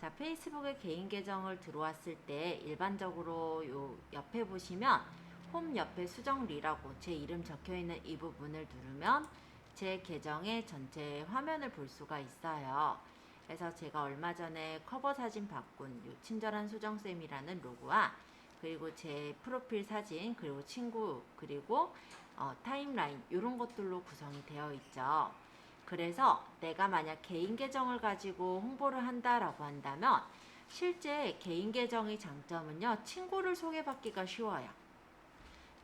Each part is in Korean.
자, 페이스북에 개인 계정을 들어왔을 때 일반적으로 요 옆에 보시면 홈 옆에 수정리라고 제 이름 적혀있는 이 부분을 누르면 제 계정의 전체 화면을 볼 수가 있어요. 그래서 제가 얼마 전에 커버 사진 바꾼 요 친절한 수정쌤이라는 로고와 그리고 제 프로필 사진 그리고 친구 그리고 타임라인 이런 것들로 구성이 되어 있죠. 그래서 내가 만약 개인 계정을 가지고 홍보를 한다라고 한다면 실제 개인 계정의 장점은요, 친구를 소개받기가 쉬워요.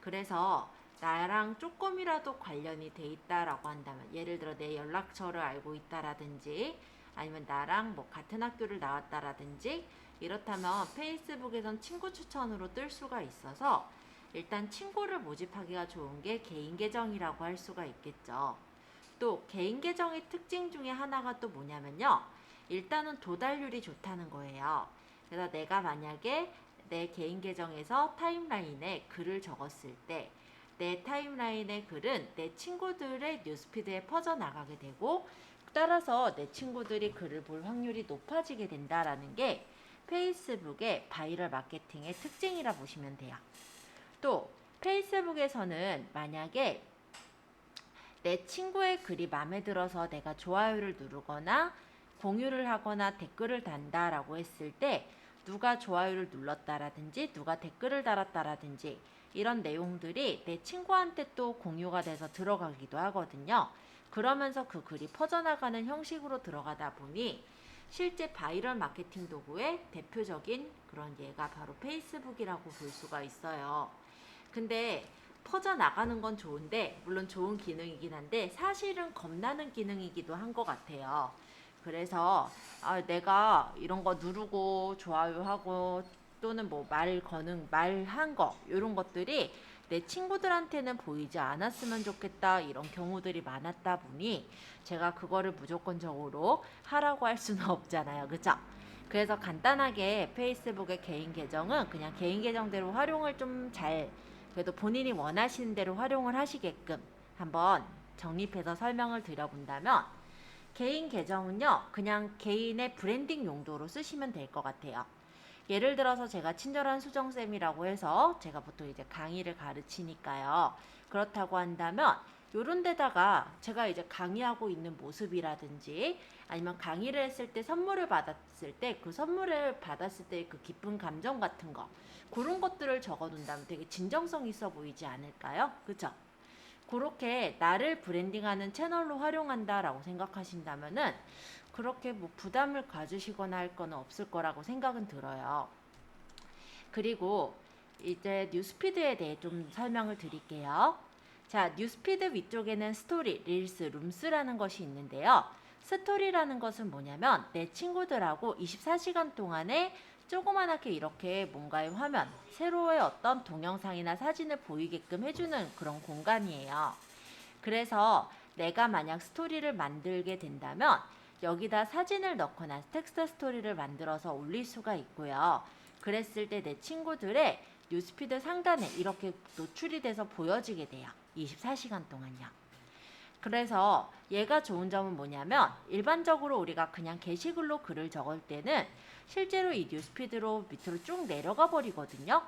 그래서 나랑 조금이라도 관련이 돼 있다라고 한다면, 예를 들어 내 연락처를 알고 있다라든지 아니면 나랑 뭐 같은 학교를 나왔다라든지 이렇다면 페이스북에선 친구 추천으로 뜰 수가 있어서 일단 친구를 모집하기가 좋은 게 개인 계정이라고 할 수가 있겠죠. 또 개인 계정의 특징 중에 하나가 또 뭐냐면요, 일단은 도달률이 좋다는 거예요. 그래서 내가 만약에 내 개인 계정에서 타임라인에 글을 적었을 때 내 타임라인의 글은 내 친구들의 뉴스피드에 퍼져나가게 되고 따라서 내 친구들이 글을 볼 확률이 높아지게 된다라는 게 페이스북의 바이럴 마케팅의 특징이라 보시면 돼요. 또 페이스북에서는 만약에 내 친구의 글이 마음에 들어서 내가 좋아요를 누르거나 공유를 하거나 댓글을 단다라고 했을 때 누가 좋아요를 눌렀다라든지 누가 댓글을 달았다라든지 이런 내용들이 내 친구한테 또 공유가 돼서 들어가기도 하거든요. 그러면서 그 글이 퍼져나가는 형식으로 들어가다 보니 실제 바이럴 마케팅 도구의 대표적인 그런 예가 바로 페이스북이라고 볼 수가 있어요. 근데 퍼져나가는 건 좋은데, 물론 좋은 기능이긴 한데 사실은 겁나는 기능이기도 한 것 같아요. 그래서 내가 이런 거 누르고 좋아요하고 또는 뭐 말한 거 이런 것들이 내 친구들한테는 보이지 않았으면 좋겠다 이런 경우들이 많았다 보니 제가 그거를 무조건적으로 하라고 할 수는 없잖아요. 그죠? 그래서 간단하게 페이스북의 개인 계정은 그냥 개인 계정대로 활용을 좀 잘, 그래도 본인이 원하시는 대로 활용을 하시게끔 한번 정립해서 설명을 드려본다면, 개인 계정은요, 그냥 개인의 브랜딩 용도로 쓰시면 될 것 같아요. 예를 들어서 제가 친절한 수정쌤이라고 해서 제가 보통 이제 강의를 가르치니까요. 그렇다고 한다면 요런 데다가 제가 이제 강의하고 있는 모습이라든지 아니면 강의를 했을 때 선물을 받았을 때 그 선물을 받았을 때 그 기쁜 감정 같은 거, 그런 것들을 적어 둔다면 되게 진정성 있어 보이지 않을까요? 그죠? 그렇게 나를 브랜딩하는 채널로 활용한다라고 생각하신다면은 그렇게 뭐 부담을 가지시거나 할 거는 없을 거라고 생각은 들어요. 그리고 이제 뉴스피드에 대해 좀 설명을 드릴게요. 자, 뉴스피드 위쪽에는 스토리, 릴스, 룸스라는 것이 있는데요. 스토리라는 것은 뭐냐면 내 친구들하고 24시간 동안에 조그만하게 이렇게 뭔가의 화면, 세로의 어떤 동영상이나 사진을 보이게끔 해주는 그런 공간이에요. 그래서 내가 만약 스토리를 만들게 된다면 여기다 사진을 넣거나 텍스트 스토리를 만들어서 올릴 수가 있고요. 그랬을 때 내 친구들의 뉴스피드 상단에 이렇게 노출이 돼서 보여지게 돼요. 24시간 동안요. 그래서 얘가 좋은 점은 뭐냐면 일반적으로 우리가 그냥 게시글로 글을 적을 때는 실제로 이 뉴스피드로 밑으로 쭉 내려가 버리거든요.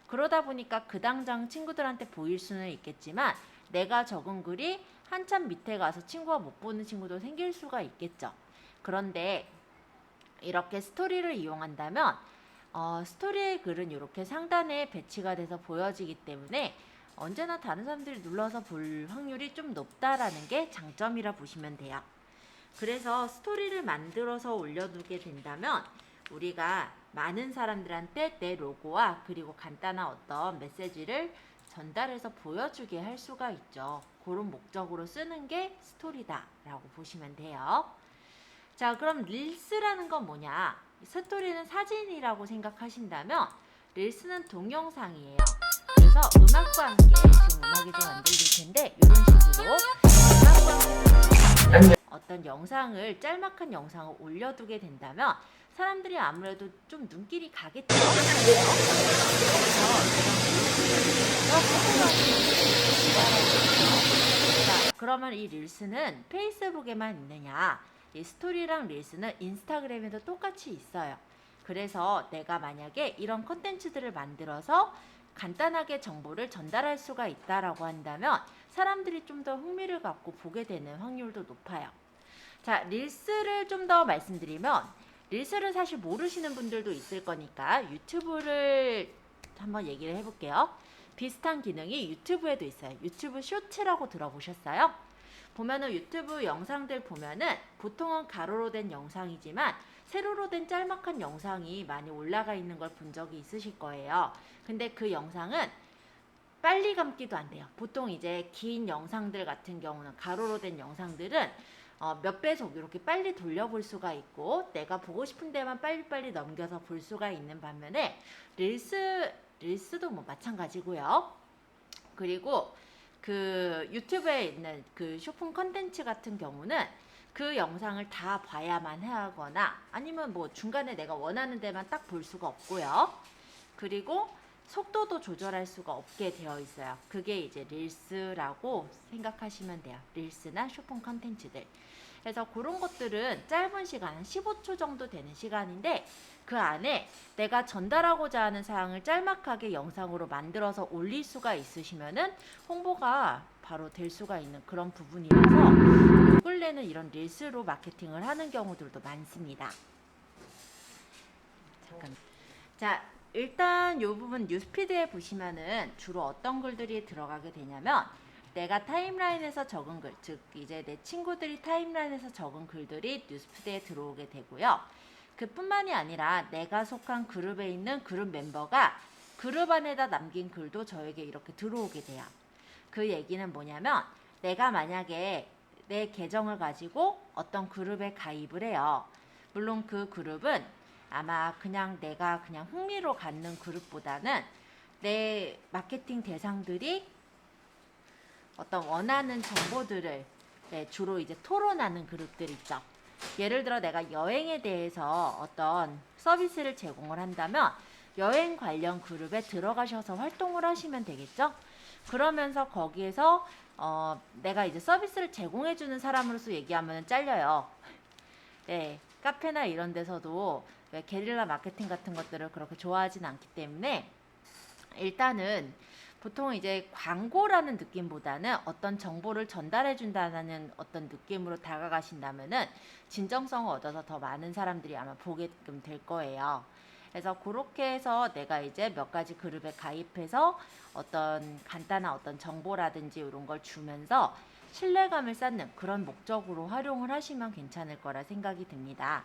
그러다 보니까 그 당장 친구들한테 보일 수는 있겠지만 내가 적은 글이 한참 밑에 가서 친구가 못 보는 친구도 생길 수가 있겠죠. 그런데 이렇게 스토리를 이용한다면 스토리의 글은 이렇게 상단에 배치가 돼서 보여지기 때문에 언제나 다른 사람들이 눌러서 볼 확률이 좀 높다라는 게 장점이라 보시면 돼요. 그래서 스토리를 만들어서 올려두게 된다면 우리가 많은 사람들한테 내 로고와 그리고 간단한 어떤 메시지를 전달해서 보여주게 할 수가 있죠. 그런 목적으로 쓰는 게 스토리다라고 보시면 돼요. 자, 그럼 릴스라는 건 뭐냐? 스토리는 사진이라고 생각하신다면 릴스는 동영상이에요. 그래서 음악과 함께 지금 음악이 좀 안 들릴 텐데 이런 식으로 음악과 함께 어떤 영상을 짤막한 영상을 올려두게 된다면 사람들이 아무래도 좀 눈길이 가겠죠. 그러면 이 릴스는 페이스북에만 있느냐? 이 스토리랑 릴스는 인스타그램에도 똑같이 있어요. 그래서 내가 만약에 이런 컨텐츠들을 만들어서 간단하게 정보를 전달할 수가 있다라고 한다면 사람들이 좀 더 흥미를 갖고 보게 되는 확률도 높아요. 자, 릴스를 좀 더 말씀드리면 릴스를 사실 모르시는 분들도 있을 거니까 유튜브를 한번 얘기를 해볼게요. 비슷한 기능이 유튜브에도 있어요. 유튜브 쇼츠라고 들어보셨어요? 보면은 유튜브 영상들 보면은 보통은 가로로 된 영상이지만 세로로 된 짤막한 영상이 많이 올라가 있는 걸 본 적이 있으실 거예요. 근데 그 영상은 빨리 감기도 안 돼요. 보통 이제 긴 영상들 같은 경우는 가로로 된 영상들은 몇 배속 이렇게 빨리 돌려볼 수가 있고 내가 보고 싶은 데만 빨리빨리 넘겨서 볼 수가 있는 반면에 릴스도 뭐 마찬가지고요. 그리고 그 유튜브에 있는 그 쇼핑 컨텐츠 같은 경우는 그 영상을 다 봐야만 하거나 아니면 뭐 중간에 내가 원하는 데만 딱 볼 수가 없고요. 그리고 속도도 조절할 수가 없게 되어 있어요. 그게 이제 릴스라고 생각하시면 돼요. 릴스나 쇼핑 컨텐츠들. 그래서 그런 것들은 짧은 시간, 한 15초 정도 되는 시간인데 그 안에 내가 전달하고자 하는 사항을 짤막하게 영상으로 만들어서 올릴 수가 있으시면은 홍보가 바로 될 수가 있는 그런 부분이라서 요 근래는 이런 릴스로 마케팅을 하는 경우들도 많습니다. 잠깐. 자, 일단 이 부분 뉴스피드에 보시면은 주로 어떤 글들이 들어가게 되냐면 내가 타임라인에서 적은 글, 즉 이제 내 친구들이 타임라인에서 적은 글들이 뉴스피드에 들어오게 되고요. 그뿐만이 아니라 내가 속한 그룹에 있는 그룹 멤버가 그룹 안에다 남긴 글도 저에게 이렇게 들어오게 돼요. 그 얘기는 뭐냐면 내가 만약에 내 계정을 가지고 어떤 그룹에 가입을 해요. 물론 그 그룹은 아마 그냥 내가 그냥 흥미로 갖는 그룹보다는 내 마케팅 대상들이 어떤 원하는 정보들을 주로 이제 토론하는 그룹들 있죠. 예를 들어 내가 여행에 대해서 어떤 서비스를 제공을 한다면 여행 관련 그룹에 들어가셔서 활동을 하시면 되겠죠. 그러면서 거기에서 내가 이제 서비스를 제공해주는 사람으로서 얘기하면 잘려요. 네, 카페나 이런 데서도 왜 게릴라 마케팅 같은 것들을 그렇게 좋아하진 않기 때문에 일단은 보통 이제 광고라는 느낌보다는 어떤 정보를 전달해 준다는 어떤 느낌으로 다가가신다면은 진정성을 얻어서 더 많은 사람들이 아마 보게끔 될 거예요. 그래서 그렇게 해서 내가 이제 몇 가지 그룹에 가입해서 어떤 간단한 어떤 정보라든지 이런 걸 주면서 신뢰감을 쌓는 그런 목적으로 활용을 하시면 괜찮을 거라 생각이 듭니다.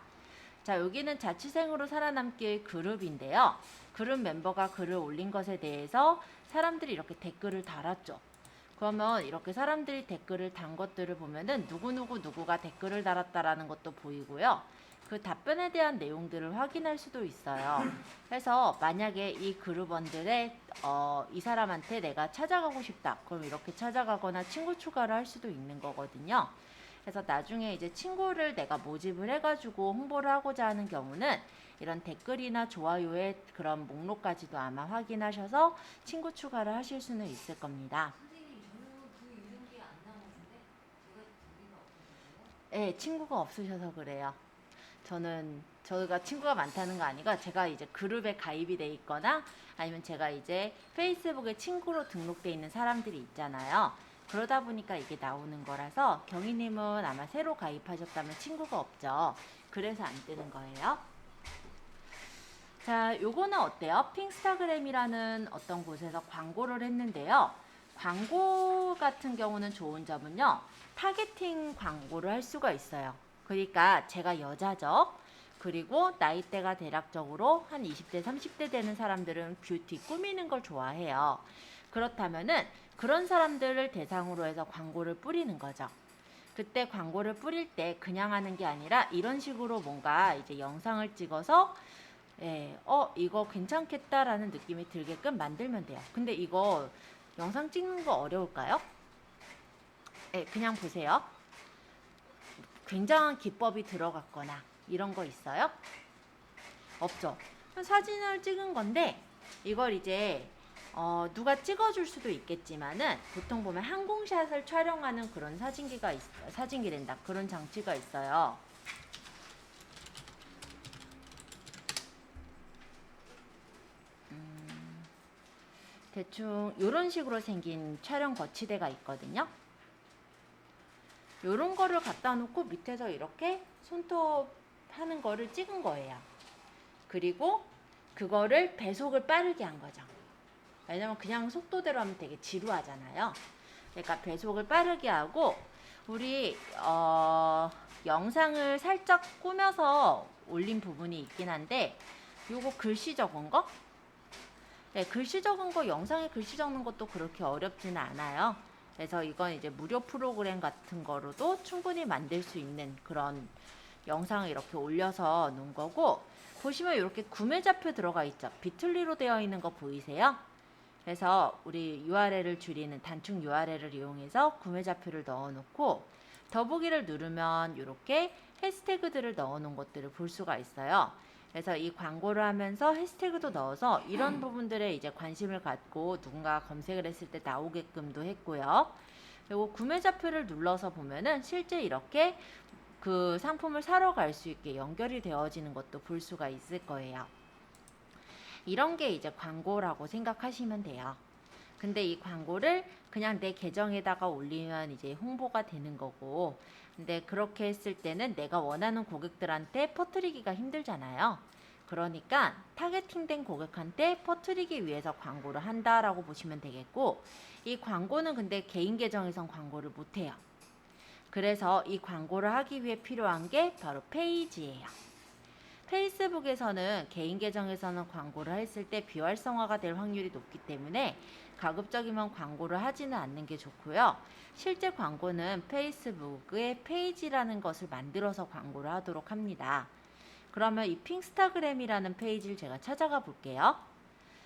자, 여기는 자취생으로 살아남기의 그룹인데요. 그룹 멤버가 글을 올린 것에 대해서 사람들이 이렇게 댓글을 달았죠. 그러면 이렇게 사람들이 댓글을 단 것들을 보면은 누구가 댓글을 달았다라는 것도 보이고요. 그 답변에 대한 내용들을 확인할 수도 있어요. 그래서 만약에 이 그룹원들의 이 사람한테 내가 찾아가고 싶다. 그럼 이렇게 찾아가거나 친구 추가를 할 수도 있는 거거든요. 그래서 나중에 이제 친구를 내가 모집을 해가지고 홍보를 하고자 하는 경우는 이런 댓글이나 좋아요의 그런 목록까지도 아마 확인하셔서 친구 추가를 하실 수는 있을 겁니다. 선생님, 저는 그 이름이 안 나오는데 제가 거기가 없어서요? 네, 친구가 없으셔서 그래요. 저가 친구가 많다는 거 아니고 제가 이제 그룹에 가입이 돼 있거나 아니면 제가 이제 페이스북에 친구로 등록돼 있는 사람들이 있잖아요. 그러다 보니까 이게 나오는 거라서 경희님은 아마 새로 가입하셨다면 친구가 없죠. 그래서 안 뜨는 거예요. 자, 요거는 어때요? 핑스타그램이라는 어떤 곳에서 광고를 했는데요. 광고 같은 경우는 좋은 점은요. 타겟팅 광고를 할 수가 있어요. 그러니까 제가 여자죠. 그리고 나이대가 대략적으로 한 20대, 30대 되는 사람들은 뷰티 꾸미는 걸 좋아해요. 그렇다면은 그런 사람들을 대상으로 해서 광고를 뿌리는 거죠. 그때 광고를 뿌릴 때 그냥 하는 게 아니라 이런 식으로 뭔가 이제 영상을 찍어서 이거 괜찮겠다라는 느낌이 들게끔 만들면 돼요. 근데 이거 영상 찍는 거 어려울까요? 그냥 보세요. 굉장한 기법이 들어갔거나 이런 거 있어요? 없죠. 사진을 찍은 건데 이걸 이제 누가 찍어줄 수도 있겠지만은 보통 보면 항공샷을 촬영하는 그런 사진기가 사진기랜다. 그런 장치가 있어요. 대충 이런 식으로 생긴 촬영 거치대가 있거든요. 이런 거를 갖다 놓고 밑에서 이렇게 손톱 하는 거를 찍은 거예요. 그리고 그거를 배속을 빠르게 한 거죠. 왜냐면 그냥 속도대로 하면 되게 지루하잖아요. 그러니까 배속을 빠르게 하고 우리 영상을 살짝 꾸며서 올린 부분이 있긴 한데 요거 글씨 적은 거? 네, 글씨 적은 거, 영상에 글씨 적는 것도 그렇게 어렵지는 않아요. 그래서 이건 이제 무료 프로그램 같은 거로도 충분히 만들 수 있는 그런 영상을 이렇게 올려서 놓은 거고, 보시면 이렇게 구매 좌표 들어가 있죠. 비틀리로 되어 있는 거 보이세요? 그래서 우리 URL을 줄이는 단축 URL을 이용해서 구매 좌표를 넣어 놓고 더보기를 누르면 이렇게 해시태그들을 넣어 놓은 것들을 볼 수가 있어요. 그래서 이 광고를 하면서 해시태그도 넣어서 이런 부분들에 이제 관심을 갖고 누군가 검색을 했을 때 나오게끔도 했고요. 그리고 구매 좌표를 눌러서 보면은 실제 이렇게 그 상품을 사러 갈 수 있게 연결이 되어지는 것도 볼 수가 있을 거예요. 이런 게 이제 광고라고 생각하시면 돼요. 근데 이 광고를 그냥 내 계정에다가 올리면 이제 홍보가 되는 거고, 근데 그렇게 했을 때는 내가 원하는 고객들한테 퍼뜨리기가 힘들잖아요. 그러니까 타겟팅된 고객한테 퍼뜨리기 위해서 광고를 한다라고 보시면 되겠고, 이 광고는 근데 개인 계정에선 광고를 못해요. 그래서 이 광고를 하기 위해 필요한 게 바로 페이지예요. 페이스북에서는 개인 계정에서는 광고를 했을 때 비활성화가 될 확률이 높기 때문에 가급적이면 광고를 하지는 않는 게 좋고요. 실제 광고는 페이스북의 페이지라는 것을 만들어서 광고를 하도록 합니다. 그러면 이 핑스타그램이라는 페이지를 제가 찾아가 볼게요.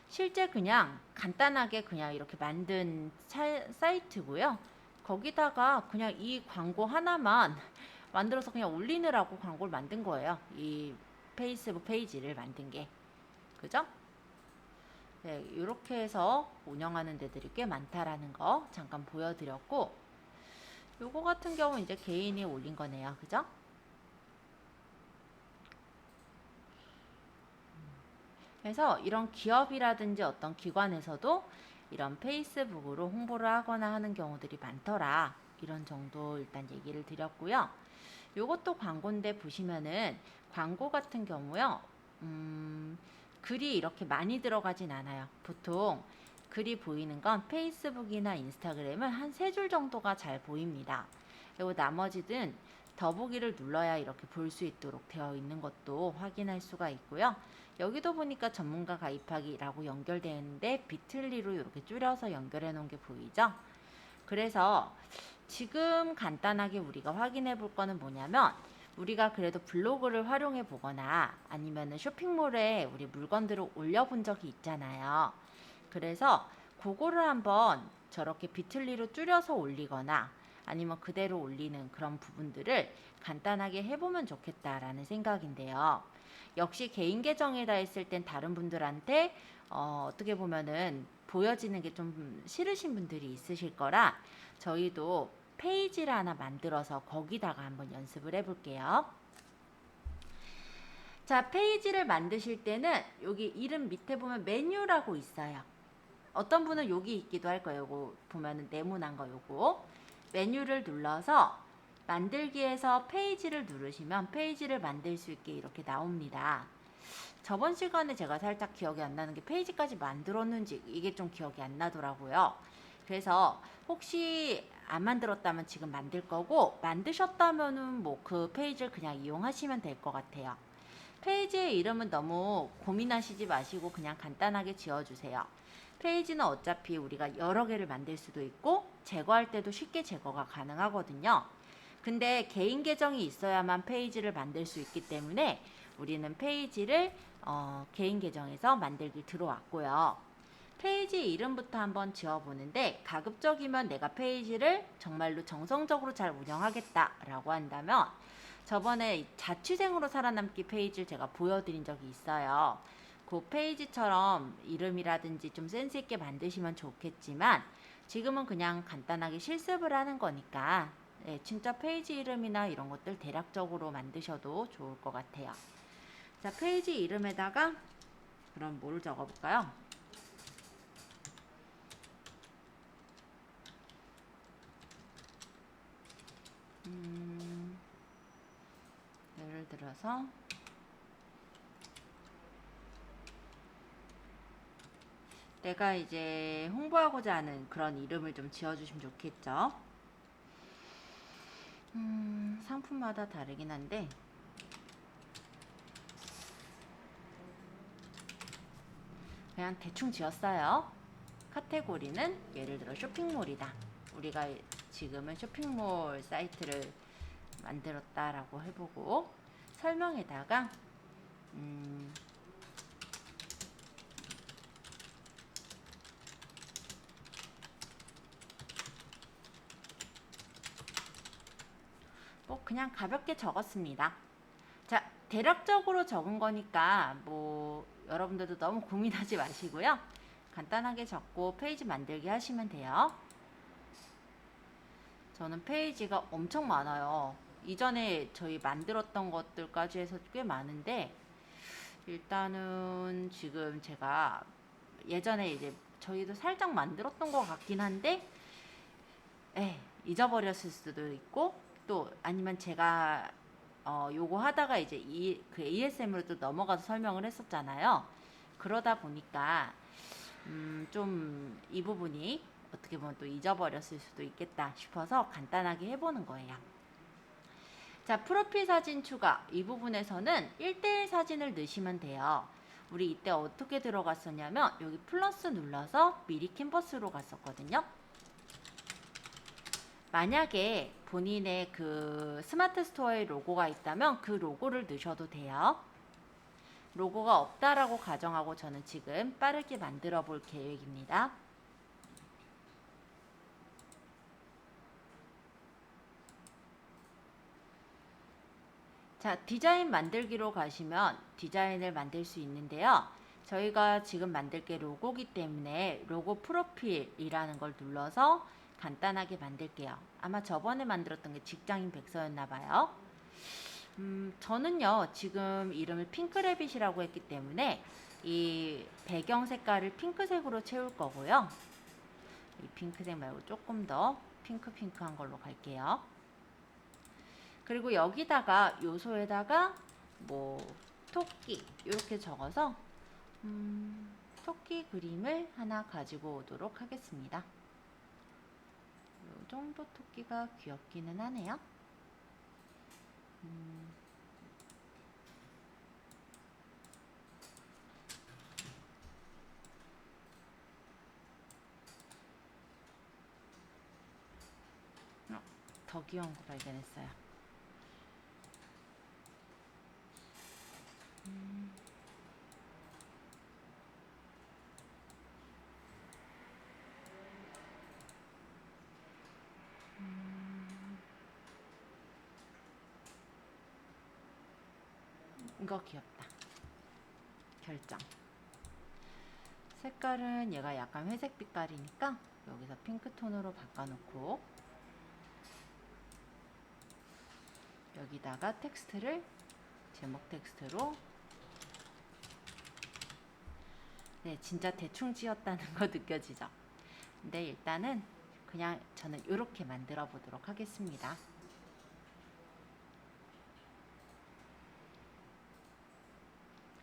실제 그냥 간단하게 그냥 이렇게 만든 사이트고요. 거기다가 그냥 이 광고 하나만 만들어서 그냥 올리느라고 광고를 만든 거예요. 이 페이스북 페이지를 만든 게. 그죠? 네, 이렇게 해서 운영하는 데들이 꽤 많다라는 거 잠깐 보여드렸고, 요거 같은 경우 이제 개인이 올린 거네요. 그죠? 그래서 이런 기업이라든지 어떤 기관에서도 이런 페이스북으로 홍보를 하거나 하는 경우들이 많더라. 이런 정도 일단 얘기를 드렸고요. 요것도 광고인데 보시면은 광고 같은 경우요. 글이 이렇게 많이 들어가진 않아요. 보통 글이 보이는 건 페이스북이나 인스타그램은 한 3줄 정도가 잘 보입니다. 그리고 나머지는 더보기를 눌러야 이렇게 볼 수 있도록 되어 있는 것도 확인할 수가 있고요. 여기도 보니까 전문가 가입하기라고 연결되어 있는데 비틀리로 이렇게 줄여서 연결해 놓은 게 보이죠? 그래서 지금 간단하게 우리가 확인해 볼 거는 뭐냐면, 우리가 그래도 블로그를 활용해 보거나 아니면은 쇼핑몰에 우리 물건들을 올려본 적이 있잖아요. 그래서 그거를 한번 저렇게 비틀리로 줄여서 올리거나 아니면 그대로 올리는 그런 부분들을 간단하게 해보면 좋겠다라는 생각인데요. 역시 개인 계정에다 했을 땐 다른 분들한테 어떻게 보면은 보여지는 게 좀 싫으신 분들이 있으실 거라 저희도 페이지를 하나 만들어서 거기다가 한번 연습을 해볼게요. 자, 페이지를 만드실 때는 여기 이름 밑에 보면 메뉴라고 있어요. 어떤 분은 여기 있기도 할 거예요. 요거 보면은 네모난 거 요거. 메뉴를 눌러서 만들기에서 페이지를 누르시면 페이지를 만들 수 있게 이렇게 나옵니다. 저번 시간에 제가 살짝 기억이 안 나는 게 페이지까지 만들었는지 이게 좀 기억이 안 나더라고요. 그래서 혹시 안 만들었다면 지금 만들 거고, 만드셨다면은 뭐 그 페이지를 그냥 이용하시면 될 것 같아요. 페이지의 이름은 너무 고민하시지 마시고 그냥 간단하게 지어주세요. 페이지는 어차피 우리가 여러 개를 만들 수도 있고 제거할 때도 쉽게 제거가 가능하거든요. 근데 개인 계정이 있어야만 페이지를 만들 수 있기 때문에 우리는 페이지를 개인 계정에서 만들기 들어왔고요. 페이지 이름부터 한번 지어보는데, 가급적이면 내가 페이지를 정말로 정성적으로 잘 운영하겠다라고 한다면 저번에 자취생으로 살아남기 페이지를 제가 보여드린 적이 있어요. 그 페이지처럼 이름이라든지 좀 센스 있게 만드시면 좋겠지만 지금은 그냥 간단하게 실습을 하는 거니까 진짜 페이지 이름이나 이런 것들 대략적으로 만드셔도 좋을 것 같아요. 자, 페이지 이름에다가 그럼 뭘 적어볼까요? 예를 들어서 내가 이제 홍보하고자 하는 그런 이름을 좀 지어주시면 좋겠죠. 상품마다 다르긴 한데 그냥 대충 지었어요. 카테고리는 예를 들어 쇼핑몰이다. 우리가 지금은 쇼핑몰 사이트를 만들었다라고 해보고 설명에다가 뭐 그냥 가볍게 적었습니다. 자, 대략적으로 적은 거니까 뭐 여러분들도 너무 고민하지 마시고요. 간단하게 적고 페이지 만들기 하시면 돼요. 저는 페이지가 엄청 많아요. 이전에 저희 만들었던 것들까지 해서 꽤 많은데 일단은 지금 제가 예전에 이제 저희도 살짝 만들었던 것 같긴 한데 잊어버렸을 수도 있고 또 아니면 제가 요거 하다가 이제 그 ASM으로 또 넘어가서 설명을 했었잖아요. 그러다 보니까 좀 이 부분이 어떻게 보면 또 잊어버렸을 수도 있겠다 싶어서 간단하게 해보는 거예요. 자, 프로필 사진 추가 이 부분에서는 1:1 사진을 넣으시면 돼요. 우리 이때 어떻게 들어갔었냐면 여기 플러스 눌러서 미리 캔버스로 갔었거든요. 만약에 본인의 그 스마트 스토어에 로고가 있다면 그 로고를 넣으셔도 돼요. 로고가 없다라고 가정하고 저는 지금 빠르게 만들어 볼 계획입니다. 자, 디자인 만들기로 가시면 디자인을 만들 수 있는데요. 저희가 지금 만들 게 로고기 때문에 로고 프로필이라는 걸 눌러서 간단하게 만들게요. 아마 저번에 만들었던 게 직장인 백서였나 봐요. 저는요, 지금 이름을 핑크래빗이라고 했기 때문에 이 배경 색깔을 핑크색으로 채울 거고요. 이 핑크색 말고 조금 더 핑크한 걸로 갈게요. 그리고 여기다가 요소에다가 뭐 토끼 이렇게 적어서 토끼 그림을 하나 가지고 오도록 하겠습니다. 이 정도 토끼가 귀엽기는 하네요. 더 귀여운 거 발견했어요. 이거 귀엽다. 결정. 색깔은 얘가 약간 회색 빛깔이니까 여기서 핑크톤으로 바꿔놓고 여기다가 텍스트를 제목 텍스트로 네, 진짜 대충 지었다는 거 느껴지죠? 근데 일단은 그냥 저는 이렇게 만들어 보도록 하겠습니다.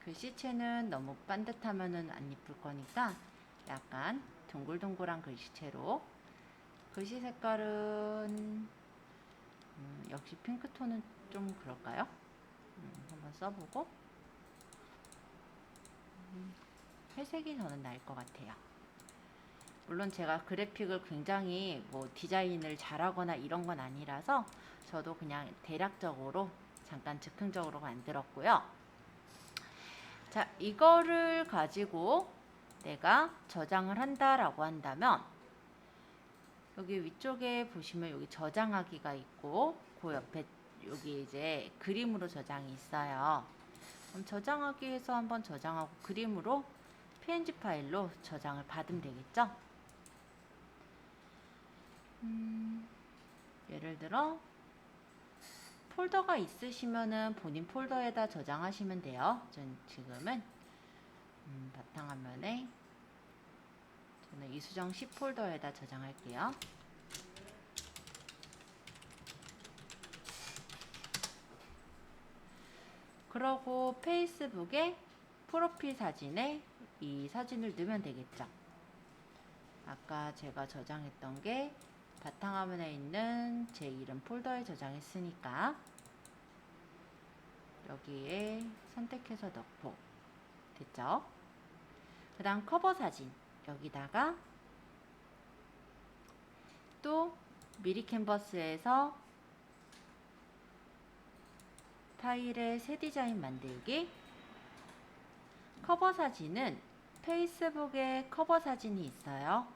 글씨체는 너무 반듯하면은 안 이쁠 거니까 약간 동글동글한 글씨체로 글씨 색깔은 역시 핑크톤은 좀 그럴까요? 한번 써보고 회색이 저는 나을 것 같아요. 물론 제가 그래픽을 굉장히 뭐 디자인을 잘하거나 이런 건 아니라서 저도 그냥 대략적으로 잠깐 즉흥적으로 만들었고요. 자, 이거를 가지고 내가 저장을 한다라고 한다면 여기 위쪽에 보시면 여기 저장하기가 있고 그 옆에 여기 이제 그림으로 저장이 있어요. 그럼 저장하기에서 한번 저장하고 그림으로 png 파일로 저장을 받으면 되겠죠? 예를 들어 폴더가 있으시면은 본인 폴더에다 저장하시면 돼요. 전 지금은 바탕화면에 저는 이수정 10 폴더에다 저장할게요. 그러고 페이스북에 프로필 사진에 이 사진을 넣으면 되겠죠. 아까 제가 저장했던 게 바탕화면에 있는 제 이름 폴더에 저장했으니까 여기에 선택해서 넣고 됐죠? 그 다음 커버 사진 여기다가 또 미리 캔버스에서 파일에 새 디자인 만들기. 커버 사진은 페이스북에 커버 사진이 있어요.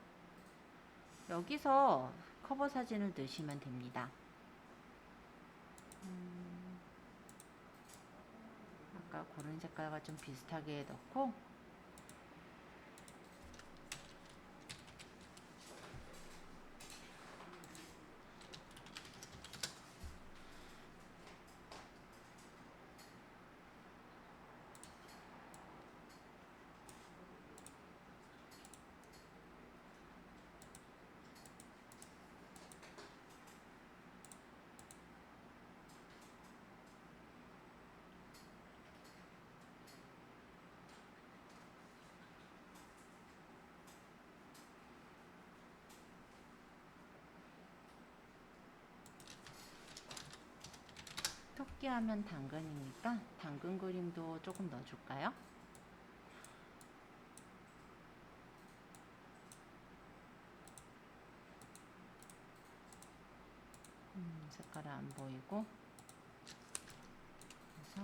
여기서 커버 사진을 넣으시면 됩니다. 아까 고른 색깔과 좀 비슷하게 넣고 토끼 하면 당근이니까 당근 그림도 조금 넣어줄까요? 색깔은 안 보이고 그래서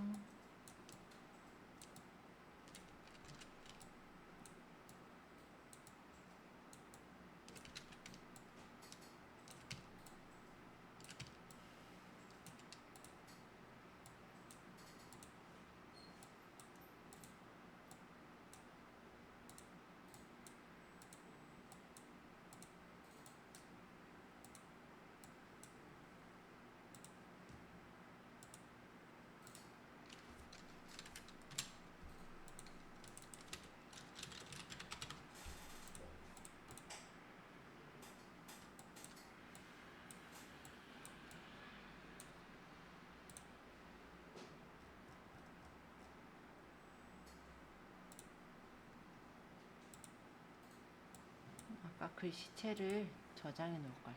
아까 글씨체를 저장해 놓을걸.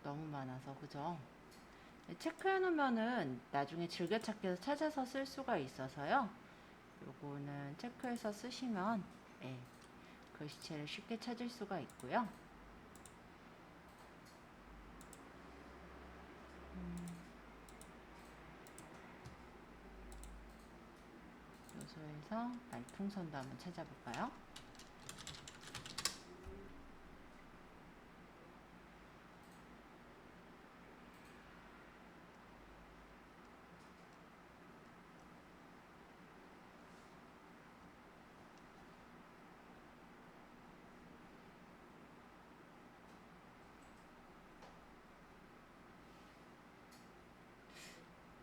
너무 많아서 그죠? 체크해 놓으면은 나중에 즐겨찾기에서 찾아서 쓸 수가 있어서요. 요거는 체크해서 쓰시면 글씨체를 쉽게 찾을 수가 있고요. 요소에서 말풍선도 한번 찾아볼까요?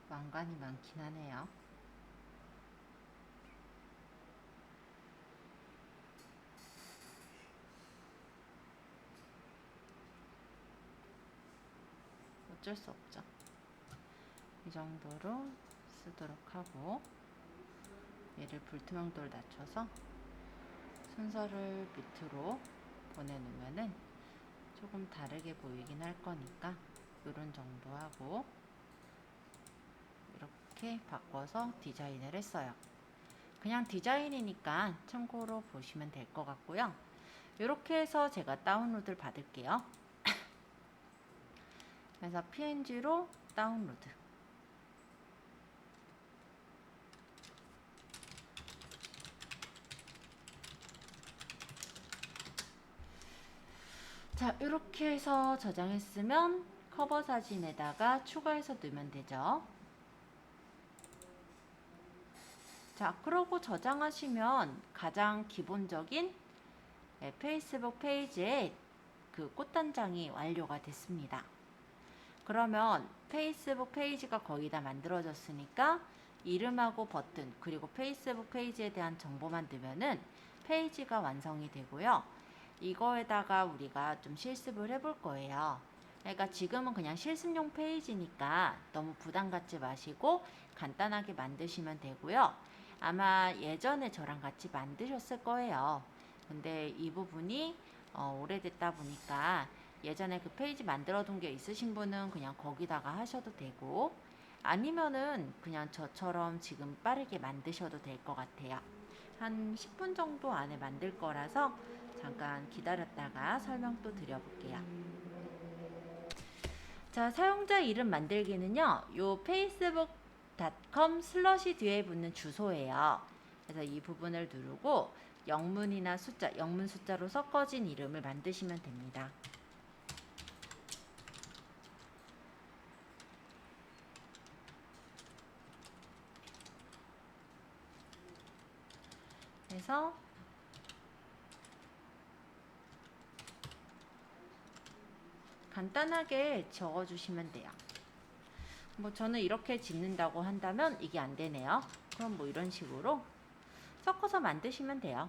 왕관이 많긴 하네요. 어쩔 수 없죠. 이 정도로 쓰도록 하고 얘를 불투명도를 낮춰서 순서를 밑으로 보내놓으면은 조금 다르게 보이긴 할 거니까 이런 정도 하고 이렇게 바꿔서 디자인을 했어요. 그냥 디자인이니까 참고로 보시면 될 것 같고요. 이렇게 해서 제가 다운로드를 받을게요. 그래서 PNG로 다운로드. 자, 이렇게 해서 저장했으면 커버 사진에다가 추가해서 넣으면 되죠. 자, 그러고 저장하시면 가장 기본적인 페이스북 페이지에 그 꽃단장이 완료가 됐습니다. 그러면 페이스북 페이지가 거의 다 만들어졌으니까 이름하고 버튼 그리고 페이스북 페이지에 대한 정보만 넣으면은 페이지가 완성이 되고요. 이거에다가 우리가 좀 실습을 해볼 거예요. 그러니까 지금은 그냥 실습용 페이지니까 너무 부담 갖지 마시고 간단하게 만드시면 되고요. 아마 예전에 저랑 같이 만드셨을 거예요. 근데 이 부분이 오래됐다 보니까 예전에 그 페이지 만들어 둔 게 있으신 분은 그냥 거기다가 하셔도 되고, 아니면은 그냥 저처럼 지금 빠르게 만드셔도 될 것 같아요. 한 10분 정도 안에 만들 거라서 잠깐 기다렸다가 설명 또 드려볼게요. 자, 사용자 이름 만들기는요, 요 facebook.com 슬러시 뒤에 붙는 주소예요. 그래서 이 부분을 누르고 영문이나 숫자, 영문 숫자로 섞어진 이름을 만드시면 됩니다. 그래서 간단하게 적어주시면 돼요. 뭐 저는 이렇게 짓는다고 한다면 이게 안 되네요. 그럼 뭐 이런 식으로 섞어서 만드시면 돼요.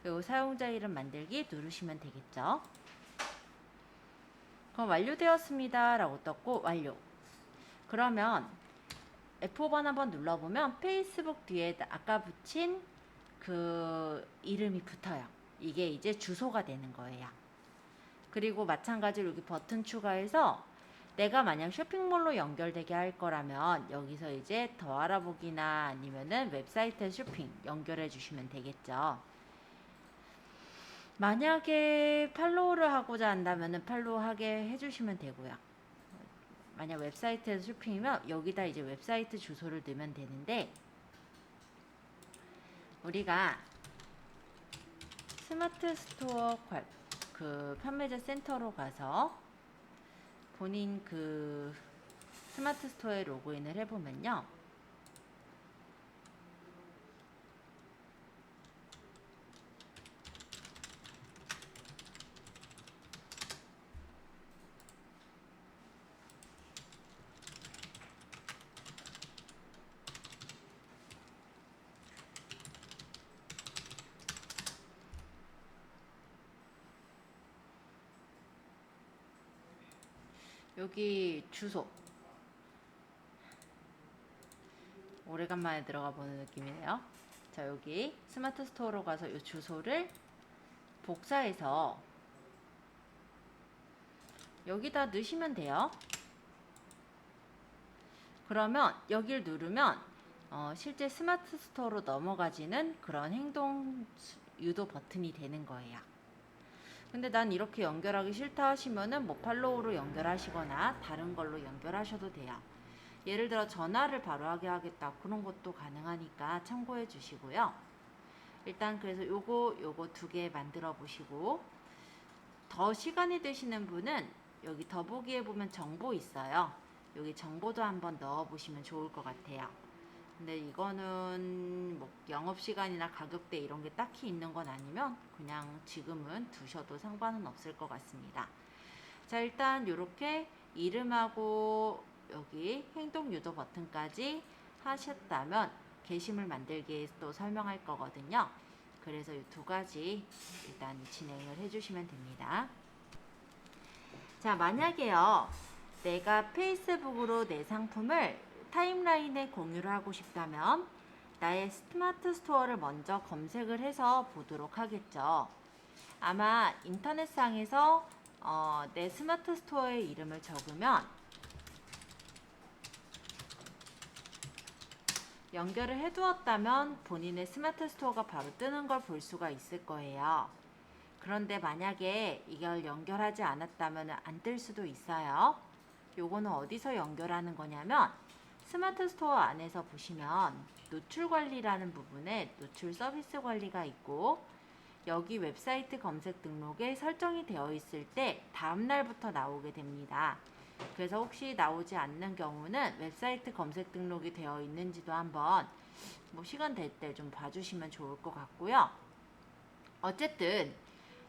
그리고 사용자 이름 만들기 누르시면 되겠죠. 그럼 완료되었습니다 라고 떴고 완료. 그러면 F5번 한번 눌러보면 페이스북 뒤에 아까 붙인 그 이름이 붙어요. 이게 이제 주소가 되는 거예요. 그리고 마찬가지로 여기 버튼 추가해서 내가 만약 쇼핑몰로 연결되게 할 거라면 여기서 이제 더 알아보기나 아니면은 웹사이트 쇼핑 연결해 주시면 되겠죠. 만약에 팔로우를 하고자 한다면은 팔로우하게 해주시면 되고요. 만약 웹사이트에서 쇼핑이면 여기다 이제 웹사이트 주소를 넣으면 되는데, 우리가 스마트 스토어 그 판매자 센터로 가서 본인 그 스마트 스토어에 로그인을 해보면요, 여기 주소, 오래간만에 들어가 보는 느낌이네요. 자, 여기 스마트 스토어로 가서 이 주소를 복사해서 여기다 넣으시면 돼요. 그러면 여기를 누르면 실제 스마트 스토어로 넘어가지는 그런 행동 유도 버튼이 되는 거예요. 근데 난 이렇게 연결하기 싫다 하시면은 뭐 팔로우로 연결하시거나 다른 걸로 연결하셔도 돼요. 예를 들어 전화를 바로 하게 하겠다, 그런 것도 가능하니까 참고해 주시고요. 일단 그래서 요거 두 개 만들어 보시고, 더 시간이 되시는 분은 여기 더보기에 보면 정보 있어요. 여기 정보도 한번 넣어 보시면 좋을 것 같아요. 근데 이거는 뭐 영업시간이나 가격대 이런 게 딱히 있는 건 아니면 그냥 지금은 두셔도 상관은 없을 것 같습니다. 자, 일단 이렇게 이름하고 여기 행동 유도 버튼까지 하셨다면 게시물 만들기에 또 설명할 거거든요. 그래서 이 두 가지 일단 진행을 해주시면 됩니다. 자, 만약에요, 내가 페이스북으로 내 상품을 타임라인에 공유를 하고 싶다면 나의 스마트 스토어를 먼저 검색을 해서 보도록 하겠죠. 아마 인터넷상에서 내 스마트 스토어의 이름을 적으면 연결을 해두었다면 본인의 스마트 스토어가 바로 뜨는 걸 볼 수가 있을 거예요. 그런데 만약에 이걸 연결하지 않았다면 안 뜰 수도 있어요. 요거는 어디서 연결하는 거냐면 스마트 스토어 안에서 보시면 노출 관리라는 부분에 노출 서비스 관리가 있고, 여기 웹사이트 검색 등록에 설정이 되어 있을 때 다음 날부터 나오게 됩니다. 그래서 혹시 나오지 않는 경우는 웹사이트 검색 등록이 되어 있는지도 한번 뭐 시간 될 때 좀 봐주시면 좋을 것 같고요. 어쨌든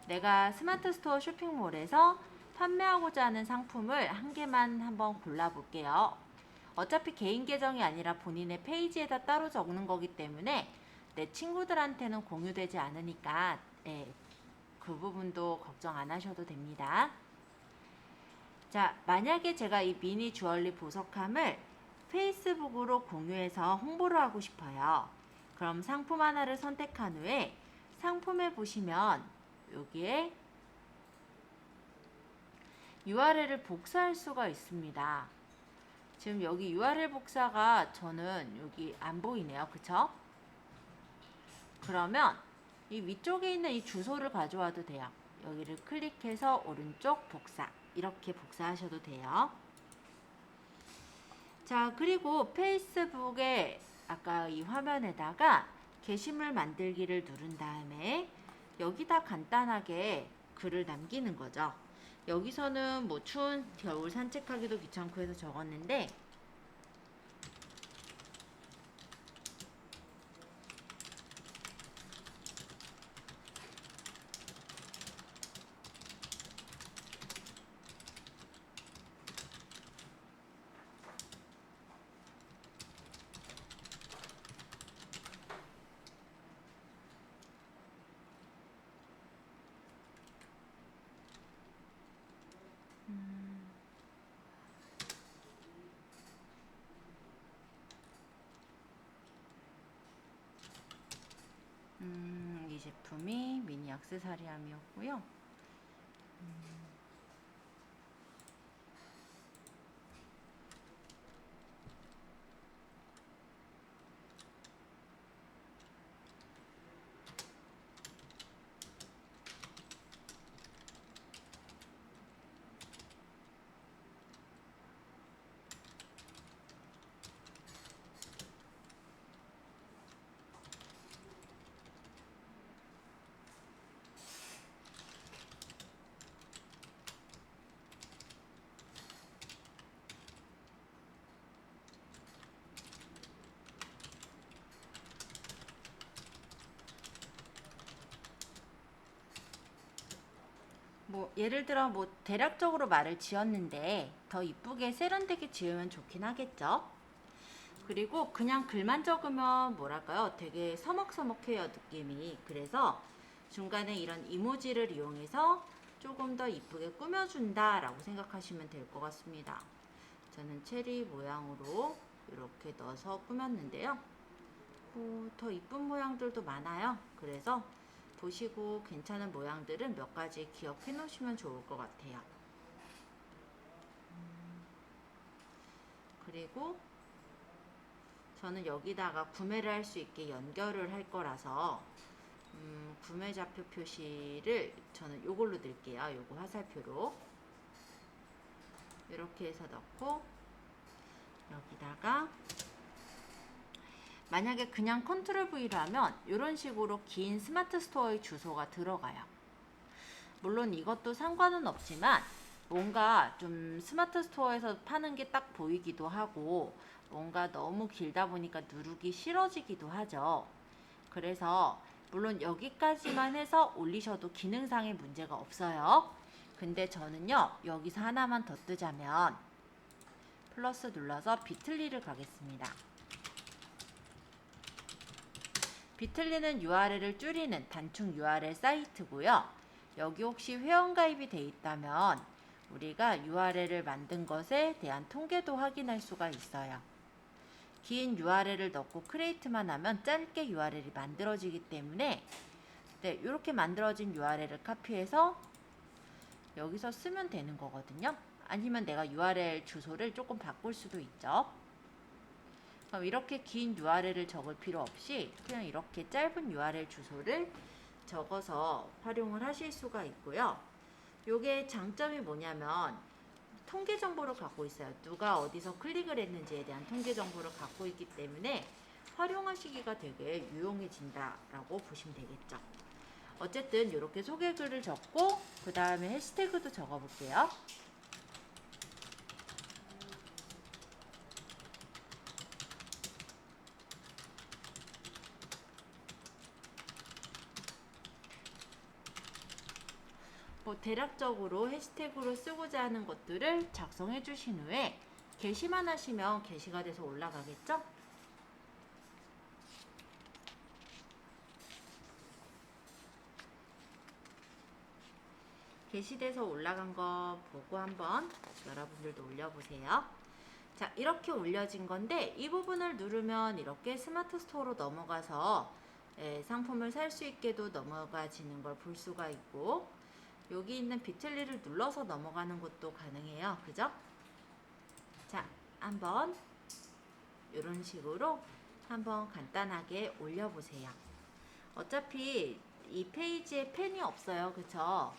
내가 스마트 스토어 쇼핑몰에서 판매하고자 하는 상품을 한 개만 한번 골라볼게요. 어차피 개인 계정이 아니라 본인의 페이지에다 따로 적는 거기 때문에 내 친구들한테는 공유되지 않으니까 그 부분도 걱정 안 하셔도 됩니다. 자, 만약에 제가 이 미니 주얼리 보석함을 페이스북으로 공유해서 홍보를 하고 싶어요. 그럼 상품 하나를 선택한 후에 상품에 보시면 여기에 URL을 복사할 수가 있습니다. 지금 여기 URL 복사가 저는 여기 안 보이네요. 그쵸? 그러면 이 위쪽에 있는 이 주소를 가져와도 돼요. 여기를 클릭해서 오른쪽 복사. 이렇게 복사하셔도 돼요. 자, 그리고 페이스북에 아까 이 화면에다가 게시물 만들기를 누른 다음에 여기다 간단하게 글을 남기는 거죠. 여기서는 뭐 추운 겨울 산책하기도 귀찮고 해서 적었는데 이 제품이 미니 액세서리함이었고요. 뭐 예를 들어 뭐 대략적으로 말을 지었는데 더 이쁘게 세련되게 지으면 좋긴 하겠죠. 그리고 그냥 글만 적으면 뭐랄까요, 되게 서먹서먹해요, 느낌이. 그래서 중간에 이런 이모지를 이용해서 조금 더 이쁘게 꾸며준다 라고 생각하시면 될 것 같습니다. 저는 체리 모양으로 이렇게 넣어서 꾸몄는데요. 더 이쁜 모양들도 많아요. 그래서 보시고 괜찮은 모양들은 몇 가지 기억해 놓으시면 좋을 것 같아요. 그리고 저는 여기다가 구매를 할 수 있게 연결을 할 거라서 구매 좌표 표시를 저는 요걸로 넣을게요. 요거 화살표로 이렇게 해서 넣고 여기다가 만약에 그냥 컨트롤 V로 하면 이런 식으로 긴 스마트 스토어의 주소가 들어가요. 물론 이것도 상관은 없지만 뭔가 좀 스마트 스토어에서 파는 게 딱 보이기도 하고 뭔가 너무 길다 보니까 누르기 싫어지기도 하죠. 그래서 물론 여기까지만 해서 올리셔도 기능상의 문제가 없어요. 근데 저는요, 여기서 하나만 더 뜨자면 플러스 눌러서 비틀리를 가겠습니다. 비틀리는 URL을 줄이는 단축 URL 사이트고요. 여기 혹시 회원가입이 돼 있다면 우리가 URL을 만든 것에 대한 통계도 확인할 수가 있어요. 긴 URL을 넣고 크리에이트만 하면 짧게 URL이 만들어지기 때문에 이렇게 만들어진 URL을 카피해서 여기서 쓰면 되는 거거든요. 아니면 내가 URL 주소를 조금 바꿀 수도 있죠. 그럼 이렇게 긴 URL을 적을 필요 없이 그냥 이렇게 짧은 URL 주소를 적어서 활용을 하실 수가 있고요. 요게 장점이 뭐냐면 통계 정보를 갖고 있어요. 누가 어디서 클릭을 했는지에 대한 통계 정보를 갖고 있기 때문에 활용하시기가 되게 유용해진다라고 보시면 되겠죠. 어쨌든 이렇게 소개글을 적고 그 다음에 해시태그도 적어볼게요. 뭐 대략적으로 해시태그로 쓰고자 하는 것들을 작성해 주신 후에 게시만 하시면 게시가 돼서 올라가겠죠? 게시돼서 올라간 거 보고 한번 여러분들도 올려보세요. 자, 이렇게 올려진 건데 이 부분을 누르면 이렇게 스마트 스토어로 넘어가서 상품을 살 수 있게도 넘어가지는 걸 볼 수가 있고, 여기 있는 비틀리를 눌러서 넘어가는 것도 가능해요. 그죠? 자, 한번 이런 식으로 한번 간단하게 올려보세요. 어차피 이 페이지에 펜이 없어요. 그쵸?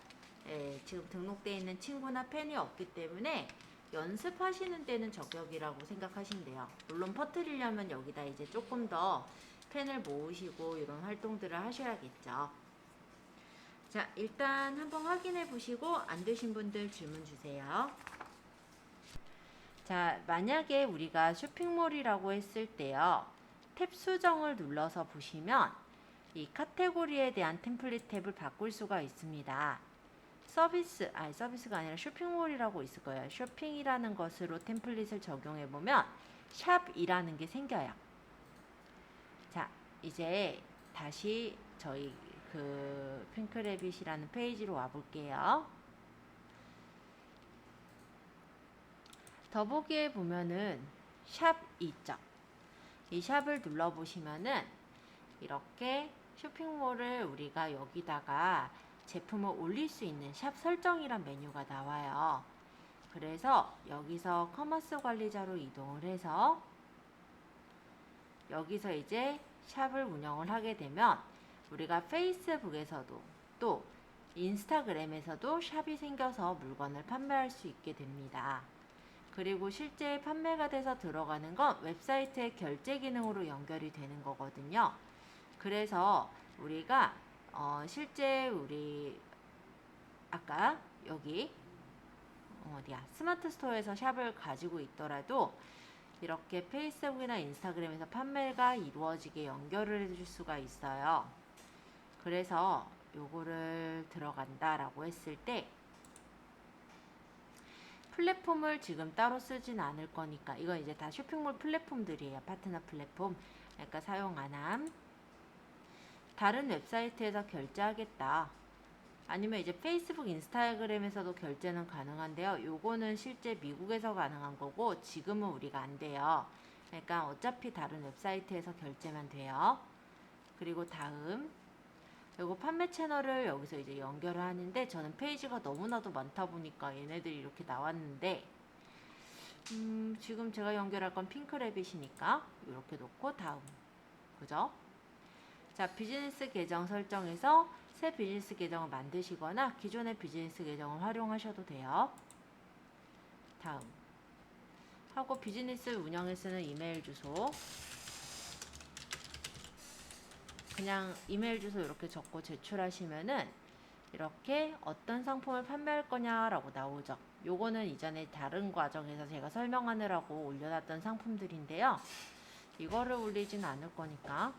지금 등록되어 있는 친구나 펜이 없기 때문에 연습하시는 데는 저격이라고 생각하시면 돼요. 물론 퍼뜨리려면 여기다 이제 조금 더 펜을 모으시고 이런 활동들을 하셔야겠죠. 자, 일단 한번 확인해 보시고 안 되신 분들 질문 주세요. 자, 만약에 우리가 쇼핑몰이라고 했을 때요, 탭 수정을 눌러서 보시면 이 카테고리에 대한 템플릿 탭을 바꿀 수가 있습니다. 서비스가 아니라 쇼핑몰이라고 있을 거예요. 쇼핑이라는 것으로 템플릿을 적용해 보면 샵이라는 게 생겨요. 자, 이제 다시 저희 그 핑크래빗이라는 페이지로 와 볼게요. 더보기에 보면은 샵이 있죠. 이 샵을 눌러 보시면은 이렇게 쇼핑몰을 우리가 여기다가 제품을 올릴 수 있는 샵 설정이란 메뉴가 나와요. 그래서 여기서 커머스 관리자로 이동을 해서 여기서 이제 샵을 운영을 하게 되면 우리가 페이스북에서도 또 인스타그램에서도 샵이 생겨서 물건을 판매할 수 있게 됩니다. 그리고 실제 판매가 돼서 들어가는 건 웹사이트의 결제 기능으로 연결이 되는 거거든요. 그래서 우리가 실제 우리 아까 여기 어디야 스마트 스토어에서 샵을 가지고 있더라도 이렇게 페이스북이나 인스타그램에서 판매가 이루어지게 연결을 해줄 수가 있어요. 그래서 요거를 들어간다라고 했을 때 플랫폼을 지금 따로 쓰진 않을 거니까 이건 이제 다 쇼핑몰 플랫폼들이에요. 파트너 플랫폼. 그러니까 사용 안 함. 다른 웹사이트에서 결제하겠다. 아니면 이제 페이스북, 인스타그램에서도 결제는 가능한데요. 요거는 실제 미국에서 가능한 거고 지금은 우리가 안 돼요. 그러니까 어차피 다른 웹사이트에서 결제만 돼요. 그리고 다음 요거 판매 채널을 여기서 이제 연결을 하는데 저는 페이지가 너무나도 많다 보니까 얘네들이 이렇게 나왔는데 지금 제가 연결할 건 핑크래빗이니까 이렇게 놓고 다음 그죠? 자, 비즈니스 계정 설정에서 새 비즈니스 계정을 만드시거나 기존의 비즈니스 계정을 활용하셔도 돼요. 다음 하고 비즈니스 운영에 쓰는 이메일 주소 그냥 이메일 주소 이렇게 적고 제출하시면은 이렇게 어떤 상품을 판매할 거냐라고 나오죠. 요거는 이전에 다른 과정에서 제가 설명하느라고 올려놨던 상품들인데요. 이거를 올리진 않을 거니까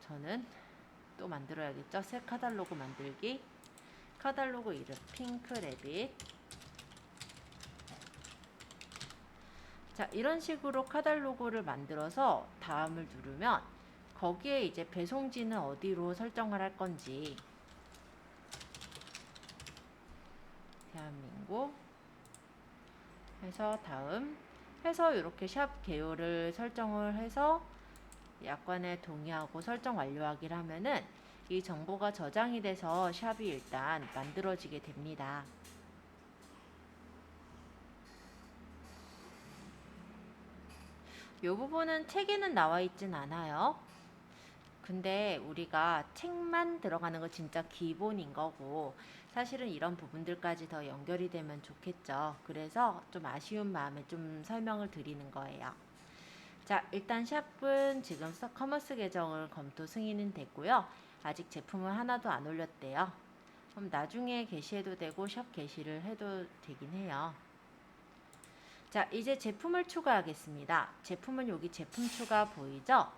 저는 또 만들어야겠죠. 새 카탈로그 만들기. 카탈로그 이름 핑크래빗. 자, 이런 식으로 카탈로그를 만들어서 다음을 누르면 거기에 이제 배송지는 어디로 설정을 할 건지 대한민국 해서 다음 해서 이렇게 샵 개요를 설정을 해서 약관에 동의하고 설정 완료하기를 하면은 이 정보가 저장이 돼서 샵이 일단 만들어지게 됩니다. 이 부분은 책에는 나와 있진 않아요. 근데 우리가 책만 들어가는 거 진짜 기본인 거고 사실은 이런 부분들까지 더 연결이 되면 좋겠죠. 그래서 좀 아쉬운 마음에 좀 설명을 드리는 거예요. 자, 일단 샵은 지금 커머스 계정을 검토 승인은 됐고요. 아직 제품을 하나도 안 올렸대요. 그럼 나중에 게시해도 되고 샵 게시를 해도 되긴 해요. 자, 이제 제품을 추가하겠습니다. 제품은 여기 제품 추가 보이죠?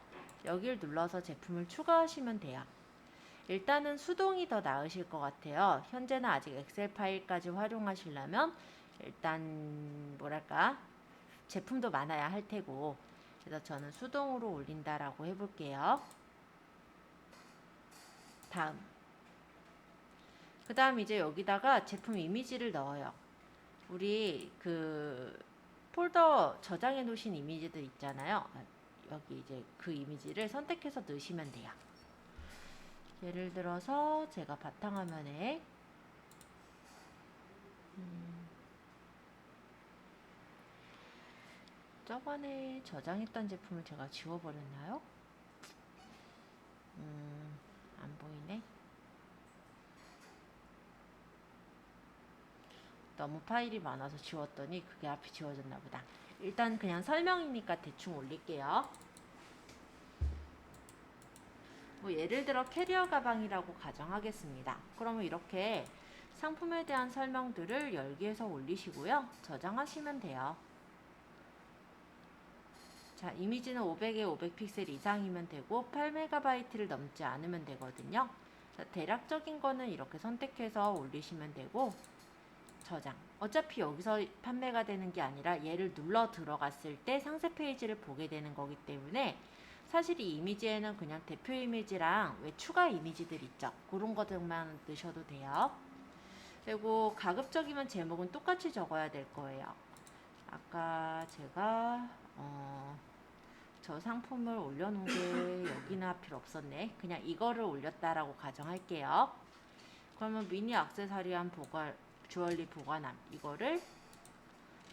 여기를 눌러서 제품을 추가하시면 돼요. 일단은 수동이 더 나으실 것 같아요. 현재는 아직 엑셀 파일까지 활용하시려면 일단 뭐랄까 제품도 많아야 할 테고 그래서 저는 수동으로 올린다라고 해볼게요. 다음 그 다음 이제 여기다가 제품 이미지를 넣어요. 우리 그 폴더 저장해 놓으신 이미지들 있잖아요. 여기 이제 그 이미지를 선택해서 넣으시면 돼요. 예를 들어서 제가 바탕화면에 저번에 저장했던 제품을 제가 지워버렸나요? 안 보이네. 너무 파일이 많아서 지웠더니 그게 앞이 지워졌나 보다. 일단 그냥 설명이니까 대충 올릴게요. 뭐 예를 들어 캐리어 가방이라고 가정하겠습니다. 그러면 이렇게 상품에 대한 설명들을 열기에서 올리시고요. 저장하시면 돼요. 자, 이미지는 500에 500픽셀 이상이면 되고 8MB를 넘지 않으면 되거든요. 자, 대략적인 거는 이렇게 선택해서 올리시면 되고 저장. 어차피 여기서 판매가 되는 게 아니라 얘를 눌러 들어갔을 때 상세 페이지를 보게 되는 거기 때문에 사실 이 이미지에는 그냥 대표 이미지랑 왜 추가 이미지들 있죠. 그런 것들만 넣으셔도 돼요. 그리고 가급적이면 제목은 똑같이 적어야 될 거예요. 아까 제가 저 상품을 올려놓은 게 여기나 필요 없었네. 그냥 이거를 올렸다라고 가정할게요. 그러면 미니 액세서리한 주얼리 보관함 이거를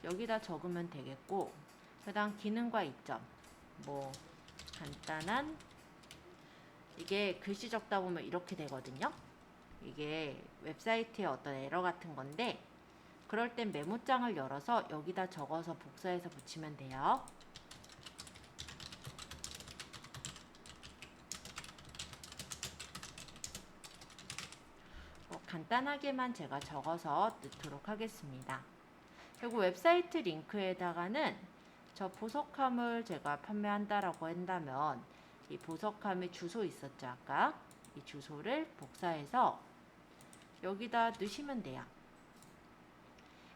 여기다 적으면 되겠고, 그 다음 기능과 이점, 뭐 간단한, 이게 글씨 적다 보면 이렇게 되거든요. 이게 웹사이트의 어떤 에러 같은 건데, 그럴 땐 메모장을 열어서 여기다 적어서 복사해서 붙이면 돼요. 간단하게만 제가 적어서 넣도록 하겠습니다. 그리고 웹사이트 링크에다가는 저 보석함을 제가 판매한다라고 한다면 이 보석함의 주소 있었죠, 아까. 이 주소를 복사해서 여기다 넣으시면 돼요.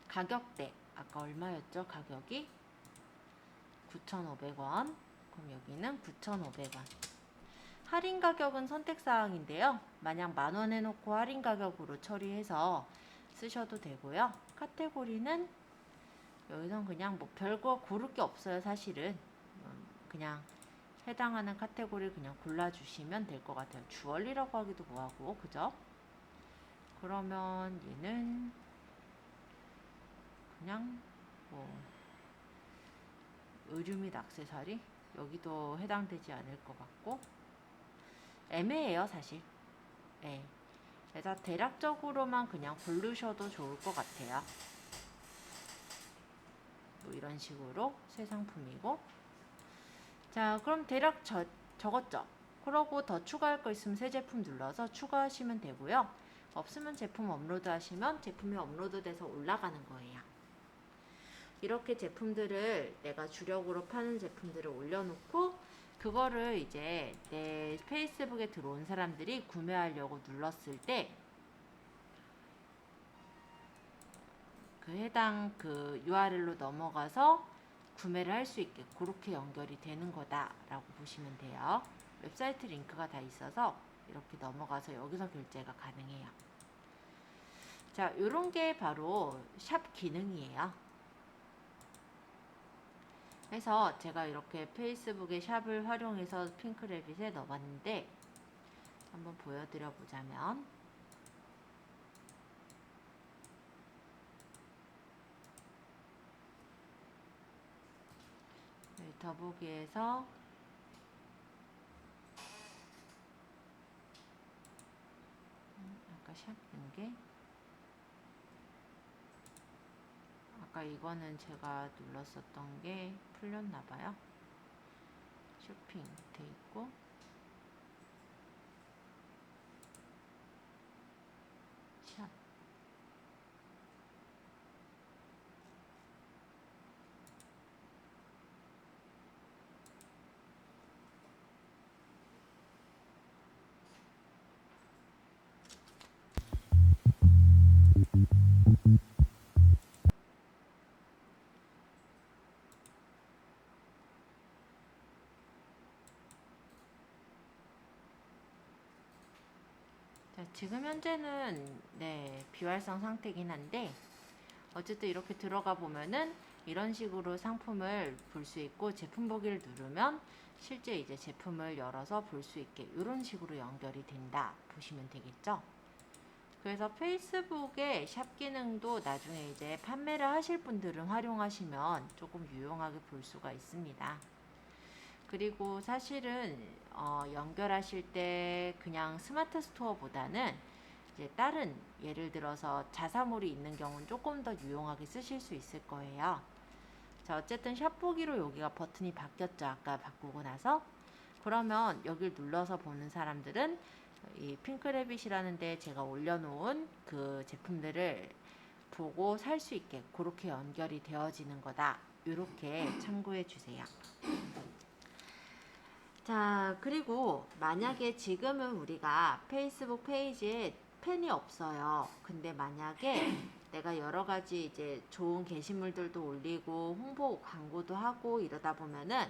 가격대 아까 얼마였죠? 가격이 9,500원. 그럼 여기는 9,500원. 할인 가격은 선택사항인데요. 만약 10,000원 해놓고 할인 가격으로 처리해서 쓰셔도 되고요. 카테고리는 여기선 그냥 뭐 별거 고를 게 없어요, 사실은. 그냥 해당하는 카테고리를 그냥 골라주시면 될 것 같아요. 주얼리라고 하기도 뭐하고, 그죠? 그러면 얘는 그냥 뭐 의류 및 액세서리 여기도 해당되지 않을 것 같고 애매해요, 사실. 네. 그래서 대략적으로만 그냥 고르셔도 좋을 것 같아요. 뭐 이런 식으로 새 상품이고. 자, 그럼 대략 적었죠? 그러고 더 추가할 거 있으면 새 제품 눌러서 추가하시면 되고요. 없으면 제품 업로드 하시면 제품이 업로드돼서 올라가는 거예요. 이렇게 제품들을 내가 주력으로 파는 제품들을 올려놓고 그거를 이제 내 페이스북에 들어온 사람들이 구매하려고 눌렀을 때 그 해당 그 URL로 넘어가서 구매를 할 수 있게 그렇게 연결이 되는 거다라고 보시면 돼요. 웹사이트 링크가 다 있어서 이렇게 넘어가서 여기서 결제가 가능해요. 자, 요런 게 바로 샵 기능이에요. 그래서 제가 이렇게 페이스북에 샵을 활용해서 핑크래빗에 넣어봤는데 한번 보여드려 보자면 여기 더보기에서 아까 샵 연계 아까 이거는 제가 눌렀었던 게 풀렸나봐요. 쇼핑 돼 있고 샵 자, 지금 현재는 비활성 상태긴 한데 어쨌든 이렇게 들어가 보면은 이런 식으로 상품을 볼 수 있고 제품 보기를 누르면 실제 이제 제품을 열어서 볼 수 있게 이런 식으로 연결이 된다 보시면 되겠죠. 그래서 페이스북의 샵 기능도 나중에 이제 판매를 하실 분들은 활용하시면 조금 유용하게 볼 수가 있습니다. 그리고 사실은 연결하실 때 그냥 스마트 스토어보다는 이제 다른 예를 들어서 자사몰이 있는 경우는 조금 더 유용하게 쓰실 수 있을 거예요. 자, 어쨌든 샵 보기로 여기가 버튼이 바뀌었죠. 아까 바꾸고 나서. 그러면 여길 눌러서 보는 사람들은 이 핑크래빗이라는 데 제가 올려놓은 그 제품들을 보고 살 수 있게 그렇게 연결이 되어지는 거다. 이렇게 참고해 주세요. 자, 그리고 만약에 지금은 우리가 페이스북 페이지에 팬이 없어요. 근데 만약에 내가 여러 가지 이제 좋은 게시물들도 올리고 홍보 광고도 하고 이러다 보면은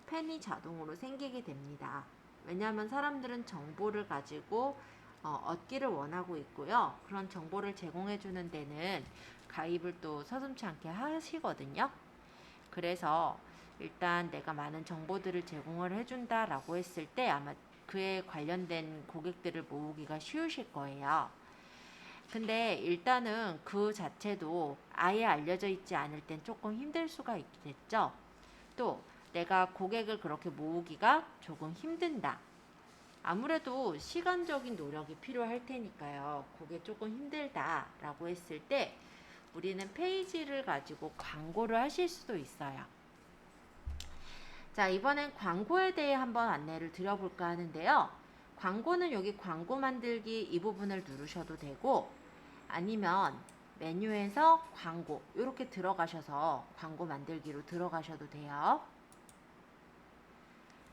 팬이 자동으로 생기게 됩니다. 왜냐하면 사람들은 정보를 가지고 얻기를 원하고 있고요. 그런 정보를 제공해 주는 데는 가입을 또 서슴지 않게 하시거든요. 그래서 일단 내가 많은 정보들을 제공을 해준다라고 했을 때 아마 그에 관련된 고객들을 모으기가 쉬우실 거예요. 근데 일단은 그 자체도 아예 알려져 있지 않을 땐 조금 힘들 수가 있겠죠. 또 내가 고객을 그렇게 모으기가 조금 힘든다. 아무래도 시간적인 노력이 필요할 테니까요. 그게 조금 힘들다라고 했을 때 우리는 페이지를 가지고 광고를 하실 수도 있어요. 자, 이번엔 광고에 대해 한번 안내를 드려볼까 하는데요. 광고는 여기 광고 만들기 이 부분을 누르셔도 되고 아니면 메뉴에서 광고 이렇게 들어가셔서 광고 만들기로 들어가셔도 돼요.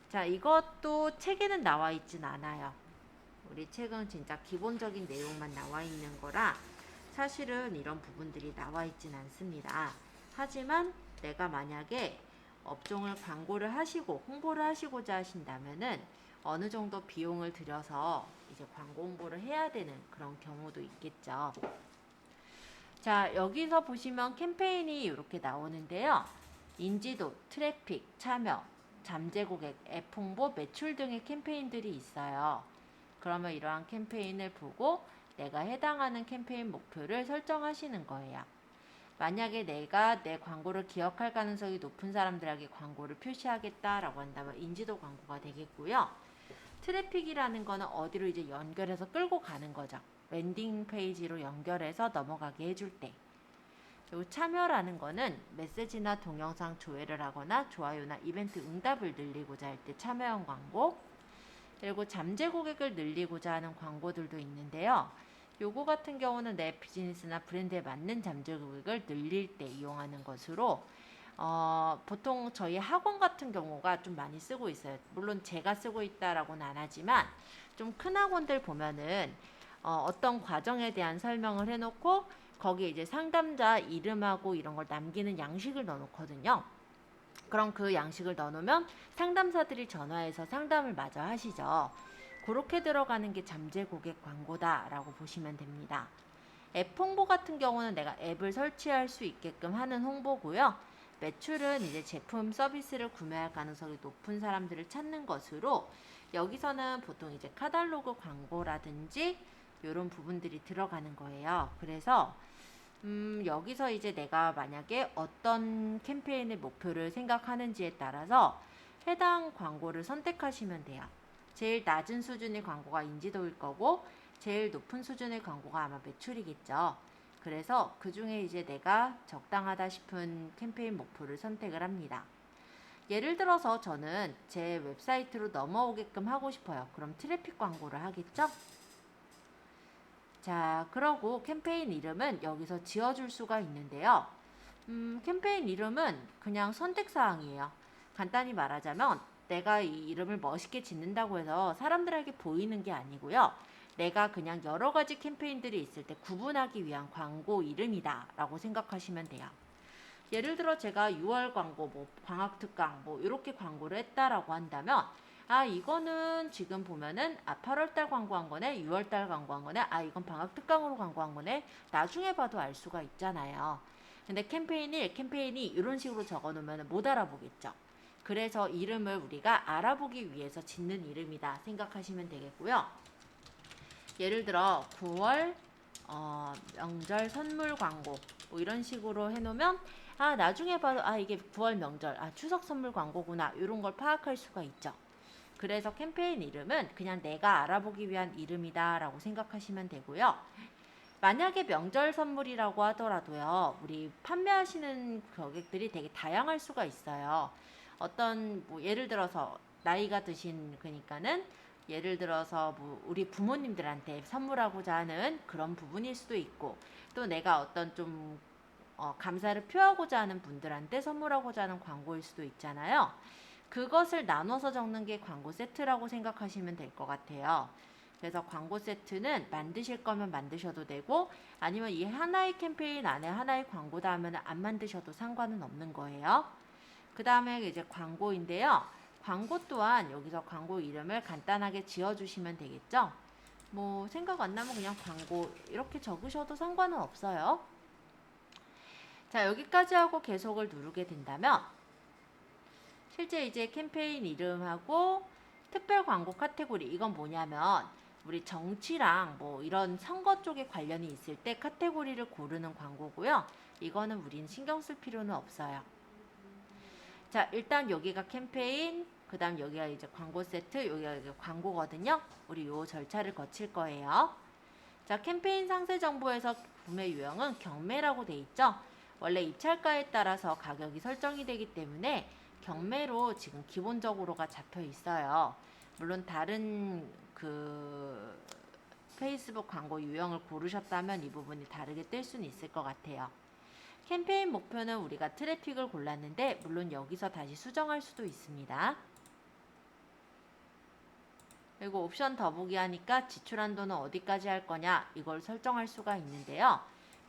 자, 이것도 책에는 나와 있진 않아요. 우리 책은 진짜 기본적인 내용만 나와 있는 거라 사실은 이런 부분들이 나와 있진 않습니다. 하지만 내가 만약에 업종을 광고를 하시고 홍보를 하시고자 하신다면은 어느 정도 비용을 들여서 이제 광고 홍보를 해야 되는 그런 경우도 있겠죠. 자, 여기서 보시면 캠페인이 이렇게 나오는데요. 인지도, 트래픽, 참여, 잠재 고객, 앱 홍보, 매출 등의 캠페인들이 있어요. 그러면 이러한 캠페인을 보고 내가 해당하는 캠페인 목표를 설정하시는 거예요. 만약에 내가 내 광고를 기억할 가능성이 높은 사람들에게 광고를 표시하겠다라고 한다면 인지도 광고가 되겠고요. 트래픽이라는 거는 어디로 이제 연결해서 끌고 가는 거죠. 랜딩 페이지로 연결해서 넘어가게 해줄 때. 그리고 참여라는 거는 메시지나 동영상 조회를 하거나 좋아요나 이벤트 응답을 늘리고자 할 때 참여형 광고. 그리고 잠재 고객을 늘리고자 하는 광고들도 있는데요. 요거 같은 경우는 내 비즈니스나 브랜드에 맞는 잠재 고객을 늘릴 때 이용하는 것으로 보통 저희 학원 같은 경우가 좀 많이 쓰고 있어요. 물론 제가 쓰고 있다라고는 안 하지만 좀 큰 학원들 보면은 어떤 과정에 대한 설명을 해놓고 거기에 이제 상담자 이름하고 이런 걸 남기는 양식을 넣어놓거든요. 그럼 그 양식을 넣어놓으면 상담사들이 전화해서 상담을 마저 하시죠. 그렇게 들어가는 게 잠재 고객 광고다라고 보시면 됩니다. 앱 홍보 같은 경우는 내가 앱을 설치할 수 있게끔 하는 홍보고요. 매출은 이제 제품 서비스를 구매할 가능성이 높은 사람들을 찾는 것으로 여기서는 보통 이제 카탈로그 광고라든지 이런 부분들이 들어가는 거예요. 그래서 여기서 이제 내가 만약에 어떤 캠페인의 목표를 생각하는지에 따라서 해당 광고를 선택하시면 돼요. 제일 낮은 수준의 광고가 인지도일 거고 제일 높은 수준의 광고가 아마 매출이겠죠. 그래서 그 중에 이제 내가 적당하다 싶은 캠페인 목표를 선택을 합니다. 예를 들어서 저는 제 웹사이트로 넘어오게끔 하고 싶어요. 그럼 트래픽 광고를 하겠죠? 자, 그러고 캠페인 이름은 여기서 지어줄 수가 있는데요. 캠페인 이름은 그냥 선택사항이에요. 간단히 말하자면 내가 이 이름을 멋있게 짓는다고 해서 사람들에게 보이는 게 아니고요. 내가 그냥 여러 가지 캠페인들이 있을 때 구분하기 위한 광고 이름이다 라고 생각하시면 돼요. 예를 들어 제가 6월 광고, 뭐 방학 특강, 뭐 이렇게 광고를 했다라고 한다면 아, 이거는 지금 보면은 8월달 광고한 거네, 6월달 광고한 거네, 아, 이건 방학 특강으로 광고한 거네. 나중에 봐도 알 수가 있잖아요. 근데 캠페인이 이런 식으로 적어 놓으면 못 알아보겠죠. 그래서 이름을 우리가 알아보기 위해서 짓는 이름이다 생각하시면 되겠고요. 예를 들어 9월 명절 선물 광고 뭐 이런 식으로 해놓으면 아, 나중에 봐도 아, 이게 9월 명절, 아, 추석 선물 광고구나, 이런 걸 파악할 수가 있죠. 그래서 캠페인 이름은 그냥 내가 알아보기 위한 이름이다 라고 생각하시면 되고요. 만약에 명절 선물이라고 하더라도요, 우리 판매하시는 고객들이 되게 다양할 수가 있어요. 어떤 뭐 예를 들어서 나이가 드신, 그러니까는 예를 들어서 뭐 우리 부모님들한테 선물하고자 하는 그런 부분일 수도 있고, 또 내가 어떤 좀 감사를 표하고자 하는 분들한테 선물하고자 하는 광고일 수도 있잖아요. 그것을 나눠서 적는 게 광고 세트라고 생각하시면 될 것 같아요. 그래서 광고 세트는 만드실 거면 만드셔도 되고, 아니면 이 하나의 캠페인 안에 하나의 광고다 하면 안 만드셔도 상관은 없는 거예요. 그 다음에 이제 광고인데요. 광고 또한 여기서 광고 이름을 간단하게 지어주시면 되겠죠. 뭐 생각 안 나면 그냥 광고 이렇게 적으셔도 상관은 없어요. 자, 여기까지 하고 계속을 누르게 된다면 실제 이제 캠페인 이름하고 특별 광고 카테고리, 이건 뭐냐면 우리 정치랑 뭐 이런 선거 쪽에 관련이 있을 때 카테고리를 고르는 광고고요. 이거는 우린 신경 쓸 필요는 없어요. 자, 일단 여기가 캠페인, 그 다음 여기가 이제 광고 세트, 여기가 이제 광고거든요. 우리 요 절차를 거칠 거예요. 자, 캠페인 상세 정보에서 구매 유형은 경매라고 돼 있죠. 원래 입찰가에 따라서 가격이 설정이 되기 때문에 경매로 지금 기본적으로가 잡혀 있어요. 물론 다른 그 페이스북 광고 유형을 고르셨다면 이 부분이 다르게 뜰 수는 있을 것 같아요. 캠페인 목표는 우리가 트래픽을 골랐는데 물론 여기서 다시 수정할 수도 있습니다. 그리고 옵션 더보기 하니까 지출 한도는 어디까지 할 거냐, 이걸 설정할 수가 있는데요.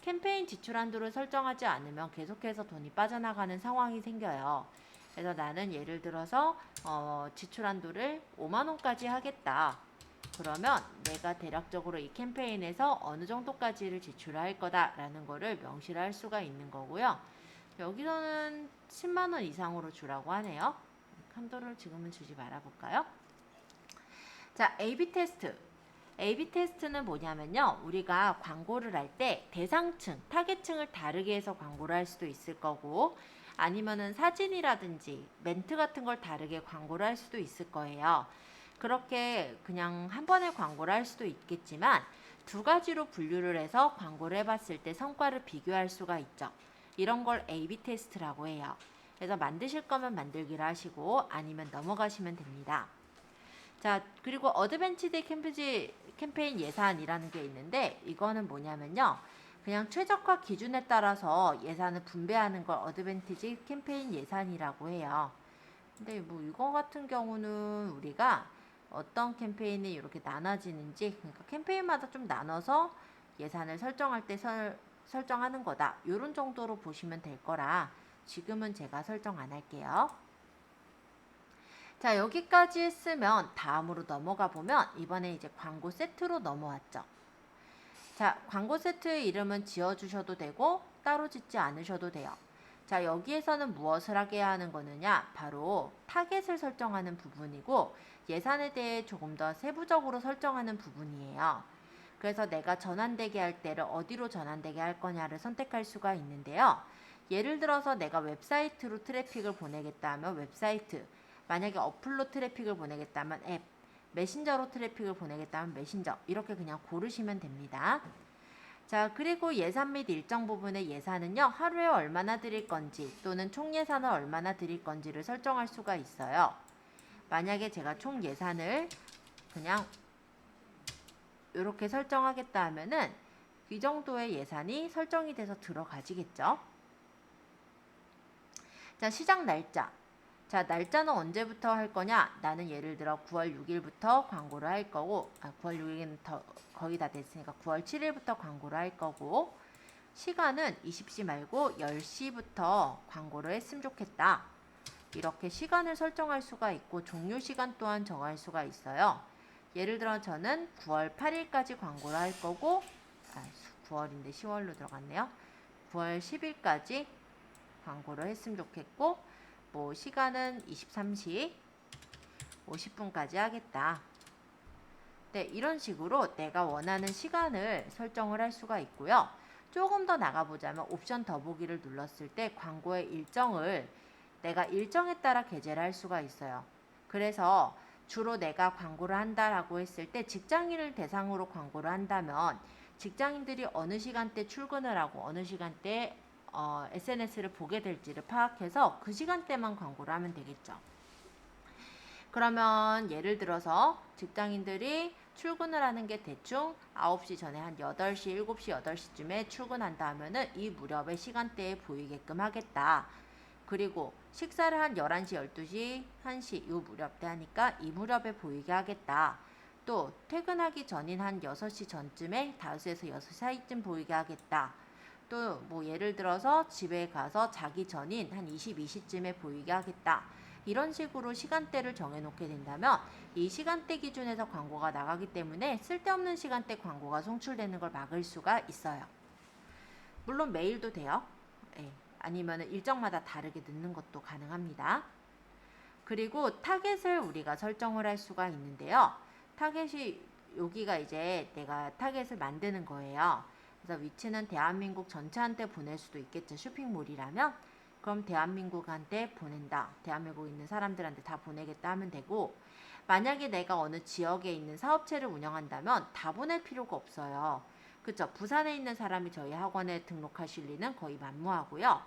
캠페인 지출 한도를 설정하지 않으면 계속해서 돈이 빠져나가는 상황이 생겨요. 그래서 나는 예를 들어서 지출 한도를 5만 원까지 하겠다. 그러면 내가 대략적으로 이 캠페인에서 어느 정도까지를 지출할 거다라는 거를 명시를 할 수가 있는 거고요. 여기서는 10만 원 이상으로 주라고 하네요. 한도를 지금은 주지 말아볼까요? 자, A/B 테스트. A/B 테스트는 뭐냐면요. 우리가 광고를 할 때 대상층, 타겟층을 다르게 해서 광고를 할 수도 있을 거고, 아니면은 사진이라든지 멘트 같은 걸 다르게 광고를 할 수도 있을 거예요. 그렇게 그냥 한 번에 광고를 할 수도 있겠지만 두 가지로 분류를 해서 광고를 해봤을 때 성과를 비교할 수가 있죠. 이런 걸 A/B 테스트라고 해요. 그래서 만드실 거면 만들기로 하시고 아니면 넘어가시면 됩니다. 자, 그리고 어드밴티지 캠페인 예산이라는 게 있는데 이거는 뭐냐면요. 그냥 최적화 기준에 따라서 예산을 분배하는 걸 어드밴티지 캠페인 예산이라고 해요. 근데 뭐 이거 같은 경우는 우리가 어떤 캠페인이 이렇게 나눠지는지, 그러니까 캠페인마다 좀 나눠서 예산을 설정할 때 설정하는 거다. 이런 정도로 보시면 될 거라 지금은 제가 설정 안 할게요. 자, 여기까지 했으면 다음으로 넘어가 보면 이번에 이제 광고 세트로 넘어왔죠. 자, 광고 세트의 이름은 지어주셔도 되고 따로 짓지 않으셔도 돼요. 자, 여기에서는 무엇을 하게 하는 거느냐? 바로 타겟을 설정하는 부분이고 예산에 대해 조금 더 세부적으로 설정하는 부분이에요. 그래서 내가 전환되게 할 때를 어디로 전환되게 할 거냐를 선택할 수가 있는데요. 예를 들어서 내가 웹사이트로 트래픽을 보내겠다 하면 웹사이트, 만약에 어플로 트래픽을 보내겠다면 앱, 메신저로 트래픽을 보내겠다면 메신저, 이렇게 그냥 고르시면 됩니다. 자, 그리고 예산 및 일정 부분의 예산은요, 하루에 얼마나 드릴 건지 또는 총 예산을 얼마나 드릴 건지를 설정할 수가 있어요. 만약에 제가 총 예산을 그냥 이렇게 설정하겠다 하면은 이 정도의 예산이 설정이 돼서 들어가지겠죠. 자, 시작 날짜. 자, 날짜는 언제부터 할 거냐? 나는 예를 들어 9월 6일부터 광고를 할 거고, 9월 6일은 거의 다 됐으니까 9월 7일부터 광고를 할 거고, 시간은 20시 말고 10시부터 광고를 했으면 좋겠다. 이렇게 시간을 설정할 수가 있고 종료 시간 또한 정할 수가 있어요. 예를 들어 저는 9월 8일까지 광고를 할 거고 9월인데 10월로 들어갔네요. 9월 10일까지 광고를 했으면 좋겠고 뭐 시간은 23시 50분까지 하겠다. 네, 이런 식으로 내가 원하는 시간을 설정을 할 수가 있고요. 조금 더 나가보자면 옵션 더보기를 눌렀을 때 광고의 일정을 내가 일정에 따라 게재를 할 수가 있어요. 그래서 주로 내가 광고를 한다라고 했을 때 직장인을 대상으로 광고를 한다면 직장인들이 어느 시간대 출근을 하고 어느 시간대에 SNS를 보게 될지를 파악해서 그 시간대만 광고를 하면 되겠죠. 그러면 예를 들어서 직장인들이 출근을 하는 게 대충 9시 전에 한 8시, 7시, 8시쯤에 출근한다 하면은 이 무렵의 시간대에 보이게끔 하겠다. 그리고 식사를 한 11시, 12시, 1시 요 무렵 때 하니까 이 무렵에 보이게 하겠다. 또 퇴근하기 전인 한 6시 전쯤에 5시에서 6시 사이쯤 보이게 하겠다. 또 뭐 예를 들어서 집에 가서 자기 전인 한 22시쯤에 보이게 하겠다. 이런 식으로 시간대를 정해놓게 된다면 이 시간대 기준에서 광고가 나가기 때문에 쓸데없는 시간대 광고가 송출되는 걸 막을 수가 있어요. 물론 메일도 돼요. 네. 아니면 일정마다 다르게 넣는 것도 가능합니다. 그리고 타겟을 우리가 설정을 할 수가 있는데요. 타겟이 여기가 이제 내가 타겟을 만드는 거예요. 그래서 위치는 대한민국 전체한테 보낼 수도 있겠죠. 쇼핑몰이라면. 그럼 대한민국한테 보낸다. 대한민국에 있는 사람들한테 다 보내겠다 하면 되고 만약에 내가 어느 지역에 있는 사업체를 운영한다면 다 보낼 필요가 없어요. 그쵸? 부산에 있는 사람이 저희 학원에 등록하실 리는 거의 만무하고요.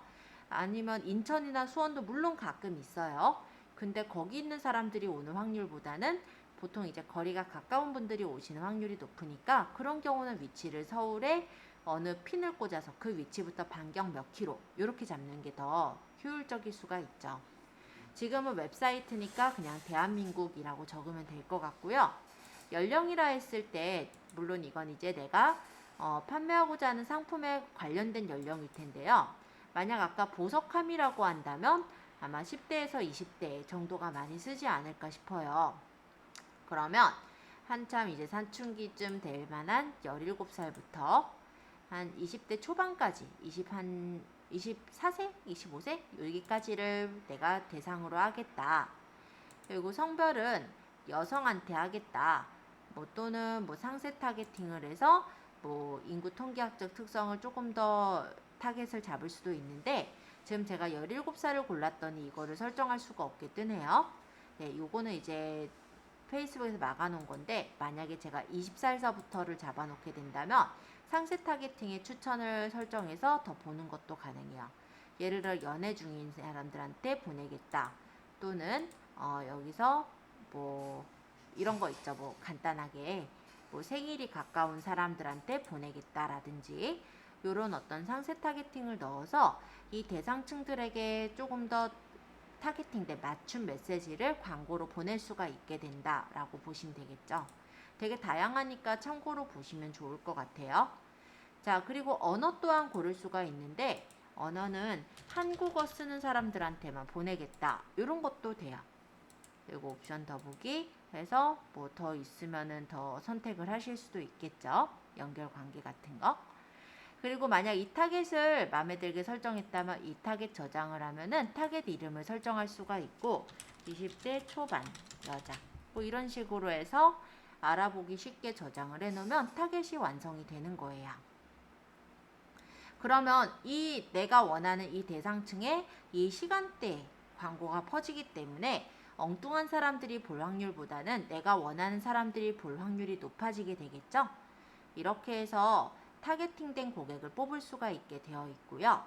아니면 인천이나 수원도 물론 가끔 있어요. 근데 거기 있는 사람들이 오는 확률보다는 보통 이제 거리가 가까운 분들이 오시는 확률이 높으니까 그런 경우는 위치를 서울에 어느 핀을 꽂아서 그 위치부터 반경 몇 킬로 이렇게 잡는 게 더 효율적일 수가 있죠. 지금은 웹사이트니까 그냥 대한민국이라고 적으면 될 것 같고요. 연령이라 했을 때 물론 이건 이제 내가 판매하고자 하는 상품에 관련된 연령일 텐데요. 만약 아까 보석함이라고 한다면 아마 10대에서 20대 정도가 많이 쓰지 않을까 싶어요. 그러면 한참 이제 사춘기쯤 될 만한 17살부터 한 20대 초반까지 24세, 25세 여기까지를 내가 대상으로 하겠다. 그리고 성별은 여성한테 하겠다. 뭐 또는 뭐 상세 타겟팅을 해서 뭐 인구 통계학적 특성을 조금 더 타겟을 잡을 수도 있는데 지금 제가 17살을 골랐더니 이거를 설정할 수가 없게 뜨네요. 네, 요거는 이제 페이스북에서 막아놓은 건데 만약에 제가 20살서부터를 잡아놓게 된다면 상세 타겟팅의 추천을 설정해서 더 보는 것도 가능해요. 예를 들어 연애 중인 사람들한테 보내겠다. 또는 여기서 뭐 이런 거 있죠. 뭐 간단하게 뭐 생일이 가까운 사람들한테 보내겠다라든지 이런 어떤 상세 타겟팅을 넣어서 이 대상층들에게 조금 더 타겟팅된 맞춤 메시지를 광고로 보낼 수가 있게 된다라고 보시면 되겠죠. 되게 다양하니까 참고로 보시면 좋을 것 같아요. 자, 그리고 언어 또한 고를 수가 있는데 언어는 한국어 쓰는 사람들한테만 보내겠다. 이런 것도 돼요. 그리고 옵션 더보기 해서 뭐 더 있으면은 더 선택을 하실 수도 있겠죠. 연결 관계 같은 거. 그리고 만약 이 타겟을 마음에 들게 설정했다면 이 타겟 저장을 하면은 타겟 이름을 설정할 수가 있고 20대 초반 여자 뭐 이런 식으로 해서 알아보기 쉽게 저장을 해놓으면 타겟이 완성이 되는 거예요. 그러면 이 내가 원하는 이 대상층에 이 시간대에 광고가 퍼지기 때문에 엉뚱한 사람들이 볼 확률보다는 내가 원하는 사람들이 볼 확률이 높아지게 되겠죠. 이렇게 해서 타겟팅된 고객을 뽑을 수가 있게 되어 있고요.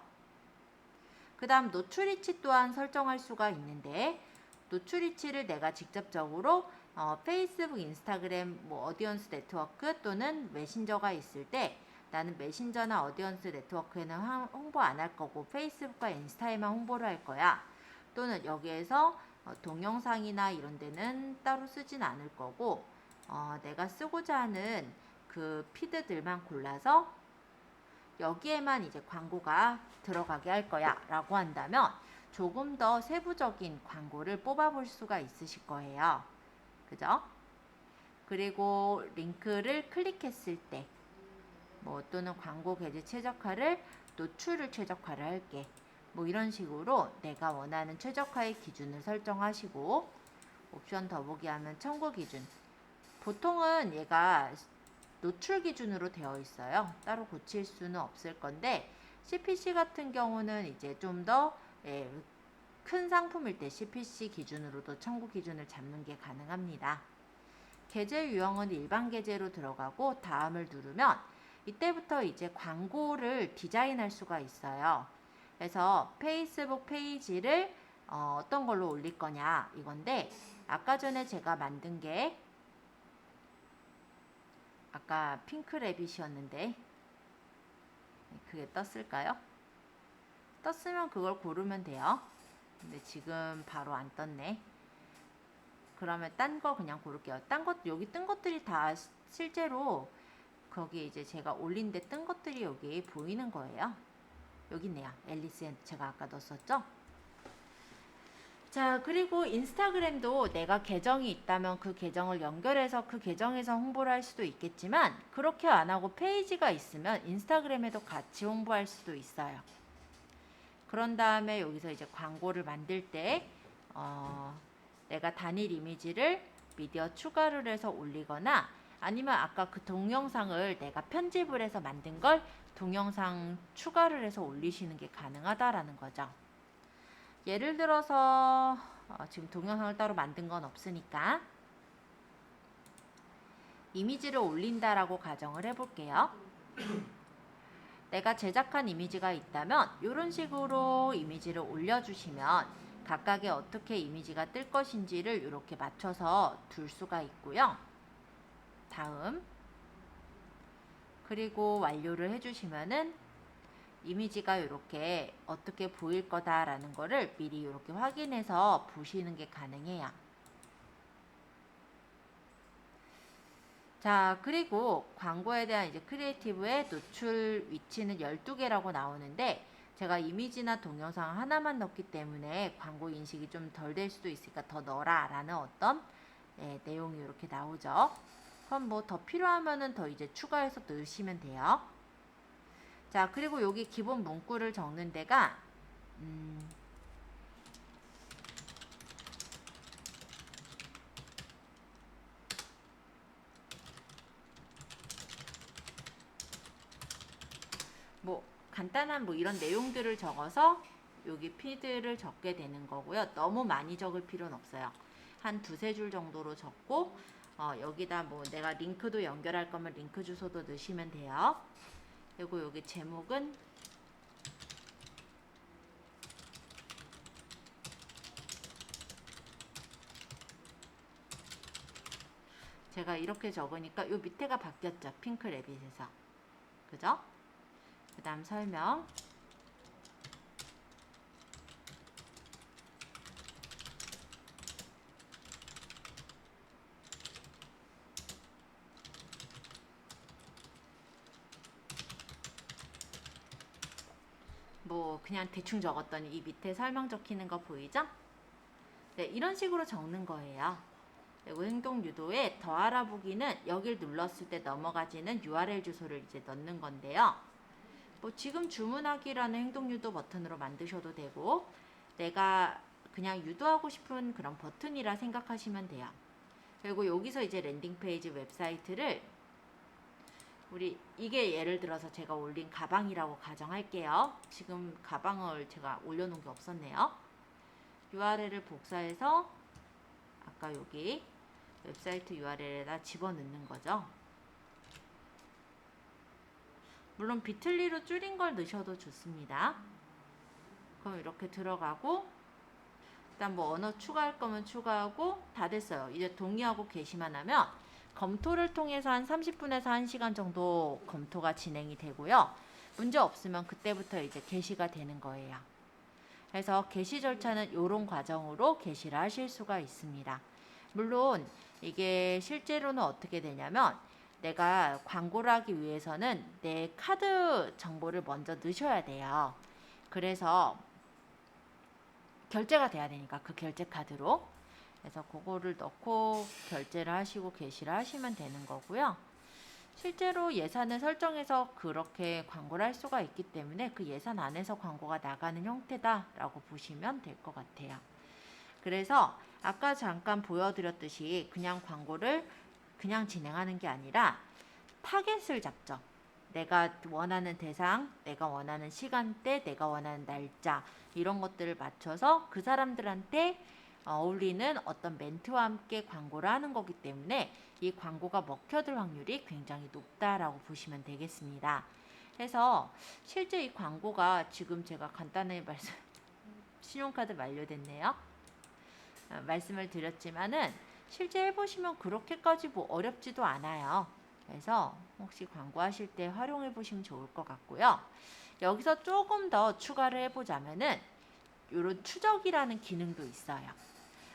그 다음 노출위치 또한 설정할 수가 있는데 노출위치를 내가 직접적으로 페이스북, 인스타그램, 뭐 어디언스 네트워크 또는 메신저가 있을 때 나는 메신저나 어디언스 네트워크에는 홍보 안 할 거고 페이스북과 인스타에만 홍보를 할 거야. 또는 여기에서 동영상이나 이런 데는 따로 쓰진 않을 거고 내가 쓰고자 하는 그 피드들만 골라서 여기에만 이제 광고가 들어가게 할 거야 라고 한다면 조금 더 세부적인 광고를 뽑아볼 수가 있으실 거예요. 그죠? 그리고 링크를 클릭했을 때, 뭐 또는 광고 게재 최적화를 노출을 최적화를 할게. 뭐 이런 식으로 내가 원하는 최적화의 기준을 설정하시고, 옵션 더보기 하면 청구 기준. 보통은 얘가 노출 기준으로 되어 있어요. 따로 고칠 수는 없을 건데, CPC 같은 경우는 이제 좀 더 큰 상품일 때 CPC 기준으로도 청구 기준을 잡는 게 가능합니다. 게재 유형은 일반 게재로 들어가고 다음을 누르면 이때부터 이제 광고를 디자인할 수가 있어요. 그래서 페이스북 페이지를 어떤 걸로 올릴 거냐 이건데, 아까 전에 제가 만든 게 아까 핑크 레빗이었는데 그게 떴을까요? 떴으면 그걸 고르면 돼요. 근데 지금 바로 안 떴네. 그러면 딴 거 그냥 고를게요. 딴 것, 여기 뜬 것들이 다 실제로 거기 이제 제가 올린 데 뜬 것들이 여기 보이는 거예요. 여기 있네요. 앨리스 제가 아까 넣었었죠? 자, 그리고 인스타그램도 내가 계정이 있다면 그 계정을 연결해서 그 계정에서 홍보를 할 수도 있겠지만, 그렇게 안 하고 페이지가 있으면 인스타그램에도 같이 홍보할 수도 있어요. 그런 다음에 여기서 이제 광고를 만들 때 내가 단일 이미지를 미디어 추가를 해서 올리거나, 아니면 아까 그 동영상을 내가 편집을 해서 만든 걸 동영상 추가를 해서 올리시는 게 가능하다라는 거죠. 예를 들어서 지금 동영상을 따로 만든 건 없으니까 이미지를 올린다라고 가정을 해볼게요. 내가 제작한 이미지가 있다면 이런 식으로 이미지를 올려주시면 각각의 어떻게 이미지가 뜰 것인지를 이렇게 맞춰서 둘 수가 있고요. 다음, 그리고 완료를 해주시면은 이미지가 이렇게 어떻게 보일 거다라는 거를 미리 이렇게 확인해서 보시는 게 가능해요. 자, 그리고 광고에 대한 이제 크리에이티브의 노출 위치는 12개라고 나오는데, 제가 이미지나 동영상 하나만 넣기 때문에 광고 인식이 좀 덜 될 수도 있으니까 더 넣어라 라는 어떤 내용이 이렇게 나오죠. 그럼 뭐 더 필요하면은 더 이제 추가해서 넣으시면 돼요. 자, 그리고 여기 기본 문구를 적는 데가 뭐 간단한 뭐 이런 내용들을 적어서 여기 피드를 적게 되는 거고요. 너무 많이 적을 필요는 없어요. 한 두세 줄 정도로 적고, 여기다 뭐 내가 링크도 연결할 거면 링크 주소도 넣으시면 돼요. 그리고 여기 제목은 제가 이렇게 적으니까 요 밑에가 바뀌었죠. 핑크 레빗에서. 그죠? 그 다음 설명. 뭐 그냥 대충 적었더니 이 밑에 설명 적히는 거 보이죠? 네, 이런 식으로 적는 거예요. 그리고 행동 유도에 더 알아보기는 여길 눌렀을 때 넘어가지는 URL 주소를 이제 넣는 건데요. 뭐 지금 주문하기라는 행동 유도 버튼으로 만드셔도 되고, 내가 그냥 유도하고 싶은 그런 버튼이라 생각하시면 돼요. 그리고 여기서 이제 랜딩 페이지 웹사이트를 이게 예를 들어서 제가 올린 가방이라고 가정할게요. 지금 가방을 제가 올려놓은 게 없었네요. URL을 복사해서 아까 여기 웹사이트 URL에다 집어넣는 거죠. 물론 비틀리로 줄인 걸 넣으셔도 좋습니다. 그럼 이렇게 들어가고, 일단 뭐 언어 추가할 거면 추가하고 다 됐어요. 이제 동의하고 게시만 하면 검토를 통해서 한 30분에서 1시간 정도 검토가 진행이 되고요. 문제 없으면 그때부터 이제 게시가 되는 거예요. 그래서 게시 절차는 이런 과정으로 게시를 하실 수가 있습니다. 물론 이게 실제로는 어떻게 되냐면, 내가 광고를 하기 위해서는 내 카드 정보를 먼저 넣으셔야 돼요. 그래서 결제가 돼야 되니까 그 결제 카드로. 그래서 그거를 넣고 결제를 하시고 게시를 하시면 되는 거고요. 실제로 예산을 설정해서 그렇게 광고를 할 수가 있기 때문에 그 예산 안에서 광고가 나가는 형태다라고 보시면 될 것 같아요. 그래서 아까 잠깐 보여드렸듯이 그냥 광고를 그냥 진행하는 게 아니라 타겟을 잡죠. 내가 원하는 대상, 내가 원하는 시간대, 내가 원하는 날짜 이런 것들을 맞춰서 그 사람들한테 어울리는 어떤 멘트와 함께 광고를 하는 거기 때문에 이 광고가 먹혀들 확률이 굉장히 높다라고 보시면 되겠습니다. 그래서 실제 이 광고가 지금 제가 간단히 신용카드 만료됐네요. 말씀을 드렸지만은 실제 해보시면 그렇게까지 뭐 어렵지도 않아요. 그래서 혹시 광고하실 때 활용해 보시면 좋을 것 같고요. 여기서 조금 더 추가를 해보자면은 이런 추적이라는 기능도 있어요.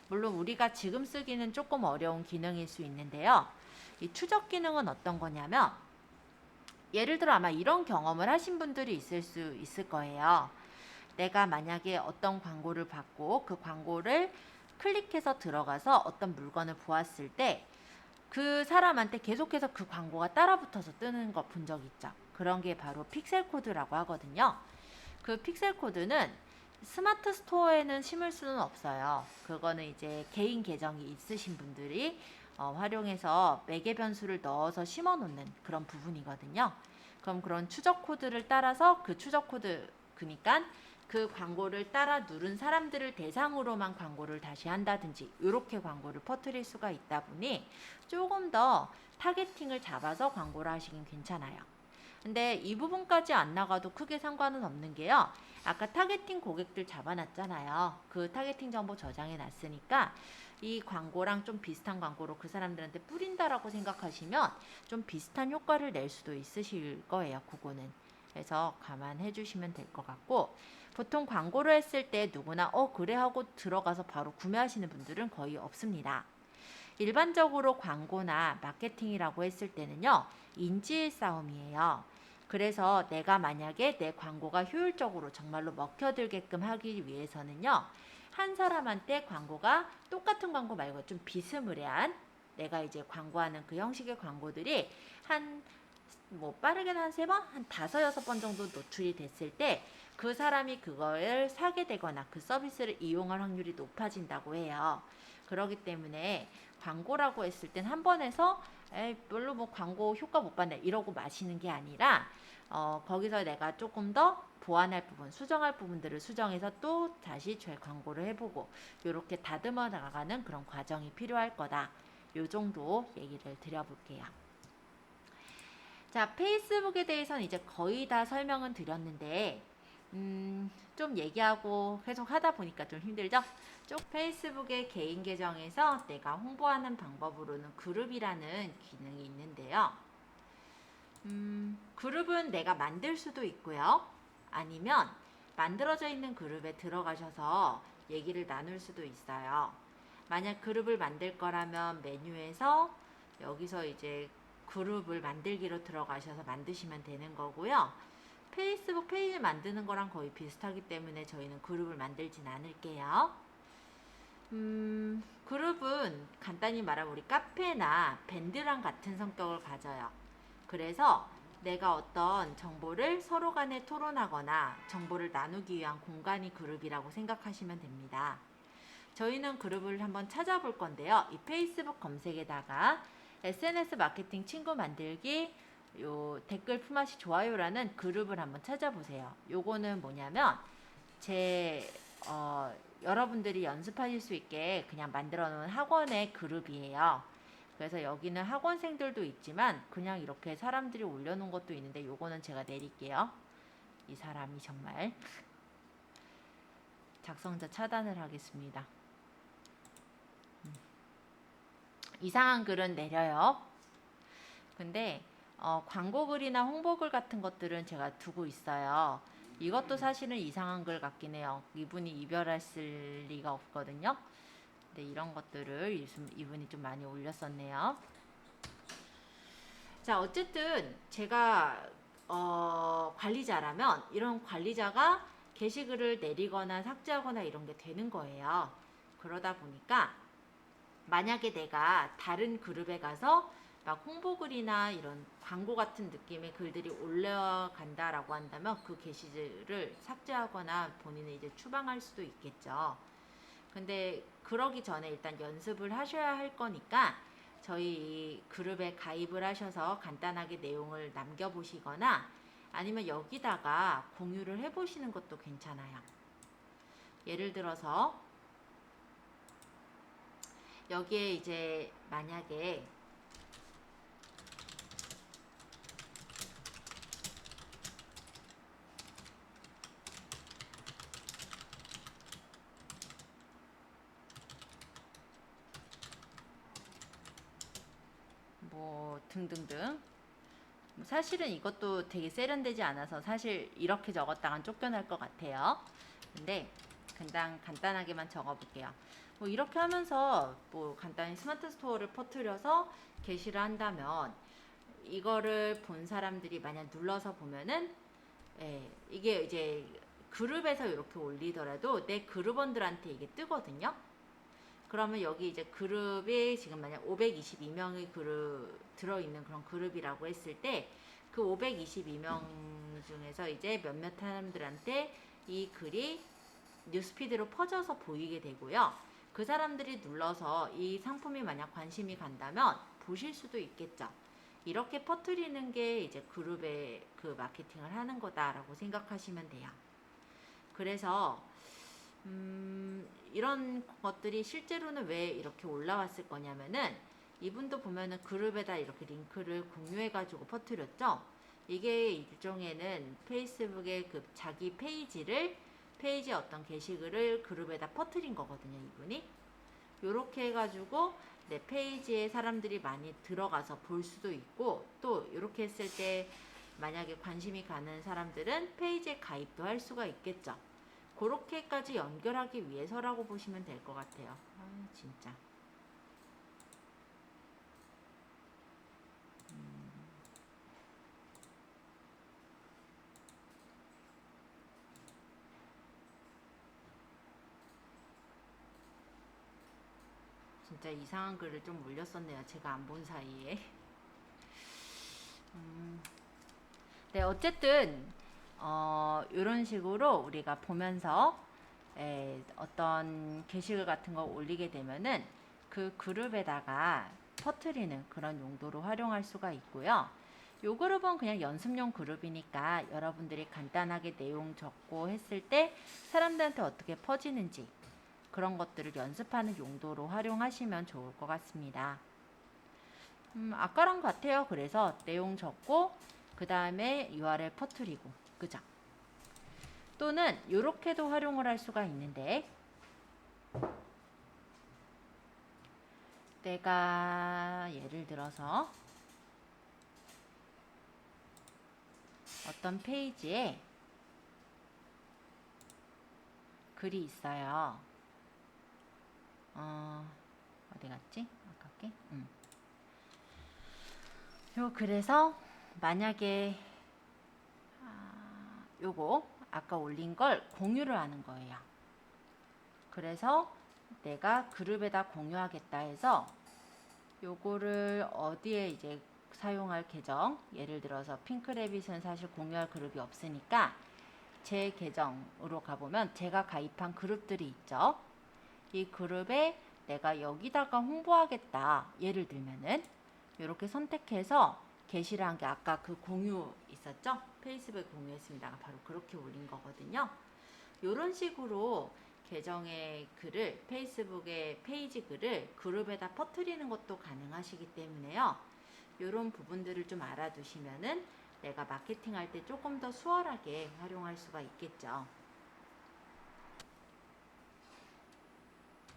물론 우리가 지금 쓰기는 조금 어려운 기능일 수 있는데요. 이 추적 기능은 어떤 거냐면 예를 들어 아마 이런 경험을 하신 분들이 있을 수 있을 거예요. 내가 만약에 어떤 광고를 받고 그 광고를 클릭해서 들어가서 어떤 물건을 보았을 때 그 사람한테 계속해서 그 광고가 따라붙어서 뜨는 거 본 적 있죠. 그런 게 바로 픽셀 코드라고 하거든요. 그 픽셀 코드는 스마트 스토어에는 심을 수는 없어요. 그거는 이제 개인 계정이 있으신 분들이 활용해서 매개 변수를 넣어서 심어 놓는 그런 부분이거든요. 그럼 그런 추적 코드를 따라서 그 추적 코드 그니까 그 광고를 따라 누른 사람들을 대상으로만 광고를 다시 한다든지 이렇게 광고를 퍼뜨릴 수가 있다 보니 조금 더 타겟팅을 잡아서 광고를 하시긴 괜찮아요. 근데 이 부분까지 안 나가도 크게 상관은 없는 게요. 아까 타겟팅 고객들 잡아놨잖아요. 그 타겟팅 정보 저장해 놨으니까 이 광고랑 좀 비슷한 광고로 그 사람들한테 뿌린다라고 생각하시면 좀 비슷한 효과를 낼 수도 있으실 거예요. 그거는. 그래서 감안해 주시면 될 것 같고 보통 광고를 했을 때 누구나 그래 하고 들어가서 바로 구매하시는 분들은 거의 없습니다. 일반적으로 광고나 마케팅이라고 했을 때는요. 인지의 싸움이에요. 그래서 내가 만약에 내 광고가 효율적으로 정말로 먹혀들게끔 하기 위해서는요. 한 사람한테 광고가 똑같은 광고 말고 좀 비스무리한 내가 이제 광고하는 그 형식의 광고들이 빠르게는 한 3번? 한 5, 6번 정도 노출이 됐을 때 그 사람이 그걸 사게 되거나 그 서비스를 이용할 확률이 높아진다고 해요. 그렇기 때문에 광고라고 했을 땐 한 번 해서 별로 뭐 광고 효과 못 봤네 이러고 마시는 게 아니라 거기서 내가 조금 더 보완할 부분, 수정할 부분들을 수정해서 또 다시 재광고를 해보고 이렇게 다듬어 나가는 그런 과정이 필요할 거다. 요 정도 얘기를 드려볼게요. 자, 페이스북에 대해서는 이제 거의 다 설명은 드렸는데 좀 얘기하고 계속 하다 보니까 좀 힘들죠? 페이스북의 개인 계정에서 내가 홍보하는 방법으로는 그룹이라는 기능이 있는데요. 그룹은 내가 만들 수도 있고요. 아니면 만들어져 있는 그룹에 들어가셔서 얘기를 나눌 수도 있어요. 만약 그룹을 만들 거라면 메뉴에서 여기서 이제 그룹을 만들기로 들어가셔서 만드시면 되는 거고요. 페이스북 페이지 만드는 거랑 거의 비슷하기 때문에 저희는 그룹을 만들진 않을게요. 그룹은 간단히 말하면 우리 카페나 밴드랑 같은 성격을 가져요. 그래서 내가 어떤 정보를 서로 간에 토론하거나 정보를 나누기 위한 공간이 그룹이라고 생각하시면 됩니다. 저희는 그룹을 한번 찾아볼 건데요. 이 페이스북 검색에다가 SNS 마케팅 친구 만들기 요 댓글 품앗이 좋아요라는 그룹을 한번 찾아보세요. 요거는 뭐냐면 여러분들이 연습하실 수 있게 그냥 만들어 놓은 학원의 그룹이에요. 그래서 여기는 학원생들도 있지만 그냥 이렇게 사람들이 올려놓은 것도 있는데 요거는 제가 내릴게요. 이 사람이 정말 작성자 차단을 하겠습니다. 이상한 글은 내려요. 근데 광고 글이나 홍보 글 같은 것들은 제가 두고 있어요. 이것도 사실은 이상한 글 같긴 해요. 이분이 이별했을 리가 없거든요. 근데 이런 것들을 이분이 좀 많이 올렸었네요. 자, 어쨌든 제가 관리자라면 이런 관리자가 게시글을 내리거나 삭제하거나 이런 게 되는 거예요. 그러다 보니까 만약에 내가 다른 그룹에 가서 막 홍보글이나 이런 광고 같은 느낌의 글들이 올라간다라고 한다면 그 게시글을 삭제하거나 본인이 이제 추방할 수도 있겠죠. 근데 그러기 전에 일단 연습을 하셔야 할 거니까 저희 이 그룹에 가입을 하셔서 간단하게 내용을 남겨보시거나 아니면 여기다가 공유를 해보시는 것도 괜찮아요. 예를 들어서 여기에 이제 만약에 뭐 등등등 사실은 이것도 되게 세련되지 않아서 사실 이렇게 적었다간 쫓겨날 것 같아요. 근데 그냥 간단하게만 적어볼게요. 뭐 이렇게 하면서 뭐 간단히 스마트 스토어를 퍼뜨려서 게시를 한다면 이거를 본 사람들이 만약 눌러서 보면은 이게 이제 그룹에서 이렇게 올리더라도 내 그룹원들한테 이게 뜨거든요. 그러면 여기 이제 그룹이 지금 만약 522명의 그룹 들어있는 그런 그룹이라고 했을 때 그 522명 중에서 이제 몇몇 사람들한테 이 글이 뉴스피드로 퍼져서 보이게 되고요. 그 사람들이 눌러서 이 상품이 만약 관심이 간다면 보실 수도 있겠죠. 이렇게 퍼뜨리는 게 이제 그룹의 그 마케팅을 하는 거다라고 생각하시면 돼요. 그래서 이런 것들이 실제로는 왜 이렇게 올라왔을 거냐면은 이분도 보면은 그룹에다 이렇게 링크를 공유해가지고 퍼뜨렸죠. 이게 일종에는 페이스북의 그 자기 페이지의 어떤 게시글을 그룹에다 퍼뜨린 거거든요, 이분이. 요렇게 해가지고 내 페이지에 사람들이 많이 들어가서 볼 수도 있고 또 이렇게 했을 때 만약에 관심이 가는 사람들은 페이지에 가입도 할 수가 있겠죠. 그렇게까지 연결하기 위해서라고 보시면 될 것 같아요. 아, 진짜. 진짜 이상한 글을 좀 올렸었네요. 제가 안 본 사이에. 네, 어쨌든 이런 식으로 우리가 보면서 어떤 게시글 같은 거 올리게 되면은 그 그룹에다가 퍼뜨리는 그런 용도로 활용할 수가 있고요. 요 그룹은 그냥 연습용 그룹이니까 여러분들이 간단하게 내용 적고 했을 때 사람들한테 어떻게 퍼지는지 그런 것들을 연습하는 용도로 활용하시면 좋을 것 같습니다. 아까랑 같아요. 그래서 내용 적고 그 다음에 URL 퍼뜨리고 그죠? 또는 이렇게도 활용을 할 수가 있는데 내가 예를 들어서 어떤 페이지에 글이 있어요. 어디 갔지? 아깝게. 요 그래서 만약에 요거 아까 올린 걸 공유를 하는 거예요. 그래서 내가 그룹에다 공유하겠다 해서 요거를 어디에 이제 사용할 계정, 예를 들어서 핑크래빗은 사실 공유할 그룹이 없으니까 제 계정으로 가보면 제가 가입한 그룹들이 있죠. 이 그룹에 내가 여기다가 홍보하겠다. 예를 들면은 이렇게 선택해서 게시를 한 게 아까 그 공유 있었죠? 페이스북에 공유했습니다. 바로 그렇게 올린 거거든요. 이런 식으로 계정의 글을 페이스북의 페이지 글을 그룹에다 퍼뜨리는 것도 가능하시기 때문에요. 이런 부분들을 좀 알아두시면은 내가 마케팅할 때 조금 더 수월하게 활용할 수가 있겠죠.